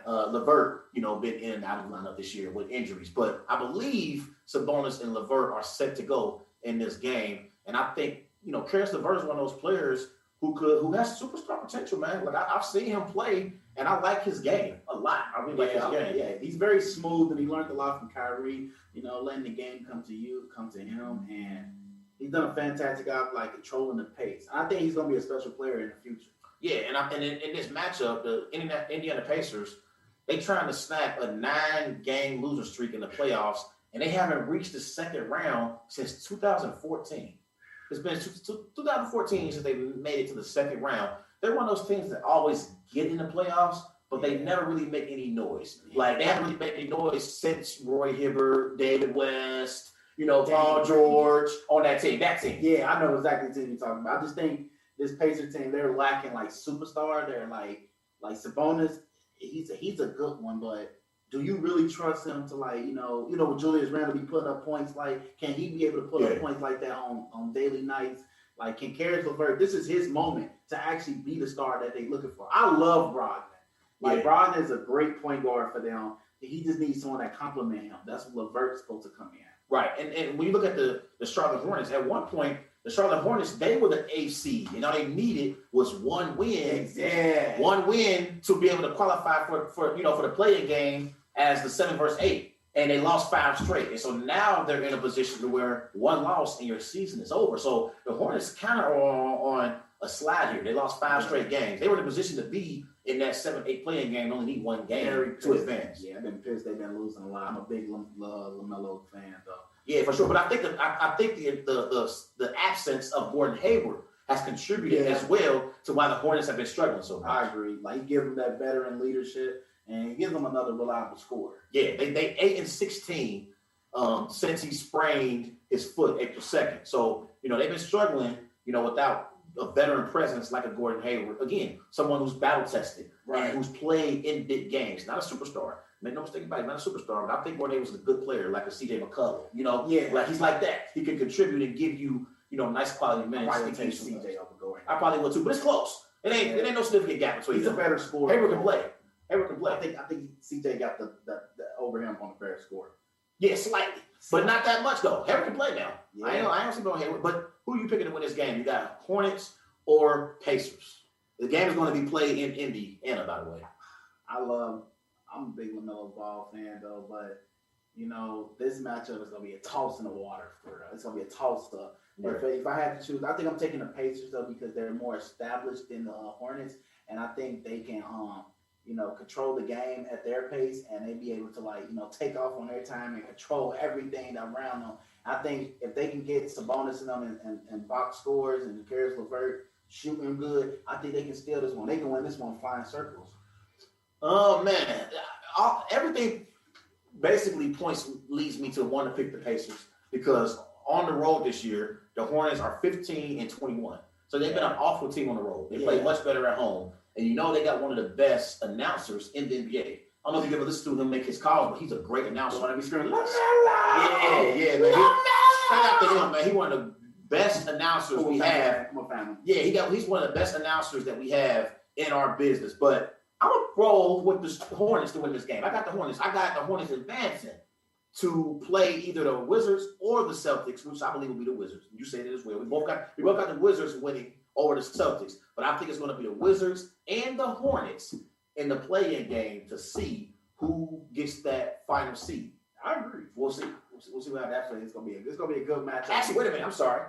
LeVert, been in and out of the lineup this year with injuries. But I believe Sabonis and LeVert are set to go in this game, and I think, Karis LeVert is one of those players who has superstar potential, man. Like I've seen him play, and I like his game a lot. I really like his game. Yeah, he's very smooth, and he learned a lot from Kyrie. Letting the game come to him, and he's done a fantastic job, controlling the pace. I think he's going to be a special player in the future. Yeah, and in this matchup, the Indiana Pacers, they trying to snap a 9-game loser streak in the playoffs, and they haven't reached the second round since 2014. It's been 2014 since they made it to the second round. They're one of those teams that always get in the playoffs, but they never really make any noise. Like, they haven't really made any noise since Roy Hibbert, David West, Paul George on that team. Yeah, I know exactly the team you're talking about. I just think this Pacer team, they're lacking superstar. They're like Sabonis. He's a good one, but do you really trust him to with Julius Randle be putting up points? Can he be able to put up points like that on daily nights? Can Karis LeVert? This is his moment to actually be the star that they're looking for. I love Brogdon. Brogdon is a great point guard for them. He just needs someone that complement him. That's what LeVert's supposed to come in. Right, and when you look at the Charlotte Hornets, at one point, the Charlotte Hornets, they were the 8th seed, and all they needed was one win. Exactly. One win to be able to qualify for the play-in game as the 7 versus 8, and they lost 5 straight. And so now they're in a position to where one loss and your season is over. So the Hornets kind of are on a slide here. They lost 5 straight games. They were in a position to be in that 7-8 play-in game and only need one game to advance. Yeah, I've been pissed. They've been losing a lot. I'm a big LaMelo fan, though. Yeah, for sure. But I think the absence of Gordon Hayward has contributed as well to why the Hornets have been struggling so much. I agree. He gives them that veteran leadership, and he gives them another reliable scorer. Yeah, they 8-16 since he sprained his foot April 2nd. So they've been struggling without a veteran presence like a Gordon Hayward. Again, someone who's battle tested, and who's played in big games. Not a superstar. Make no mistake about it, not a superstar, but I think Gordon Hayward's a good player, like a CJ McCollum. He's like that. He can contribute and give you, nice quality minutes. I probably take CJ over Gordon. I probably would too, but it's close. It ain't no significant gap between them. He's a better scorer. Hayward can play. I think CJ got the over him on the better score. Yeah, slightly, but not that much though. Hayward can play now. Yeah. I don't see no Hayward, but who are you picking to win this game? You got Hornets or Pacers? The game is going to be played in Indiana, by the way. I'm a big LaMelo Ball fan though, but this matchup is going to be a toss in the water for real. It's going to be a toss-up. But if I had to choose, I think I'm taking the Pacers, though, because they're more established than the Hornets, and I think they can, control the game at their pace, and they be able to, take off on their time and control everything around them. I think if they can get Sabonis in them and box scores and Karis LeVert shooting good, I think they can steal this one. They can win this one flying circles. Oh, man. Everything basically leads me to want to pick the Pacers because on the road this year, the Hornets are 15-21. So they've been an awful team on the road. They play much better at home. And they got one of the best announcers in the NBA. I don't know if you've ever listened to him make his calls, but he's a great announcer. Want to be screaming, yeah, man. Shout out to him, man. He's one of the best announcers we have. Yeah, he's one of the best announcers that we have in our business. But I'm going to roll with the Hornets to win this game. I got the Hornets advancing to play either the Wizards or the Celtics, which I believe will be the Wizards. You said it as well. We both got the Wizards winning over the Celtics, but I think it's going to be the Wizards and the Hornets in the play-in game to see who gets that final seed. I agree. We'll see. We'll see how that plays. It's gonna be a good match. Actually, wait a minute. I'm sorry.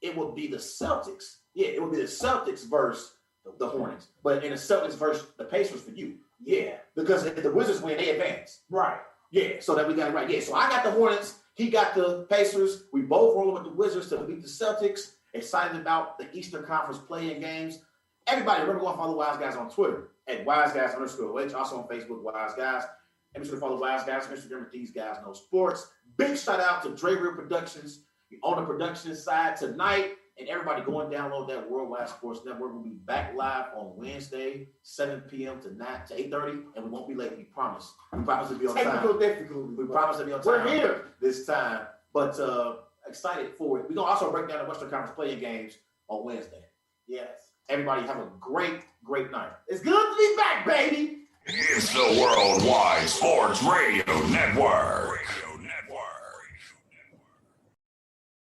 It will be the Celtics. Yeah, it will be the Celtics versus the Hornets, but in the Celtics versus the Pacers for you. Yeah, because if the Wizards win, they advance. Right. Yeah, so that we got it right. Yeah, so I got the Hornets. He got the Pacers. We both rolling with the Wizards to beat the Celtics. Excited about the Eastern Conference play-in games. Everybody, remember go and follow Wise Guys on Twitter at WiseGuys_H. Also on Facebook, Wise Guys. And be sure to follow Wise Guys on Instagram at These Guys Know Sports. Big shout out to Dre Real Productions on the production side tonight. And everybody go and download that Worldwide Sports Network. We'll be back live on Wednesday, 7 p.m. to 8:30, and we won't be late. We promise. We promise to be on time. Technical difficulty. We promise to be on time. We're here this time. But excited for it. We're going to also break down the Western Conference play-in games on Wednesday. Yes. Everybody have a great night. It's good to be back, baby. It's the Worldwide Sports Radio Network.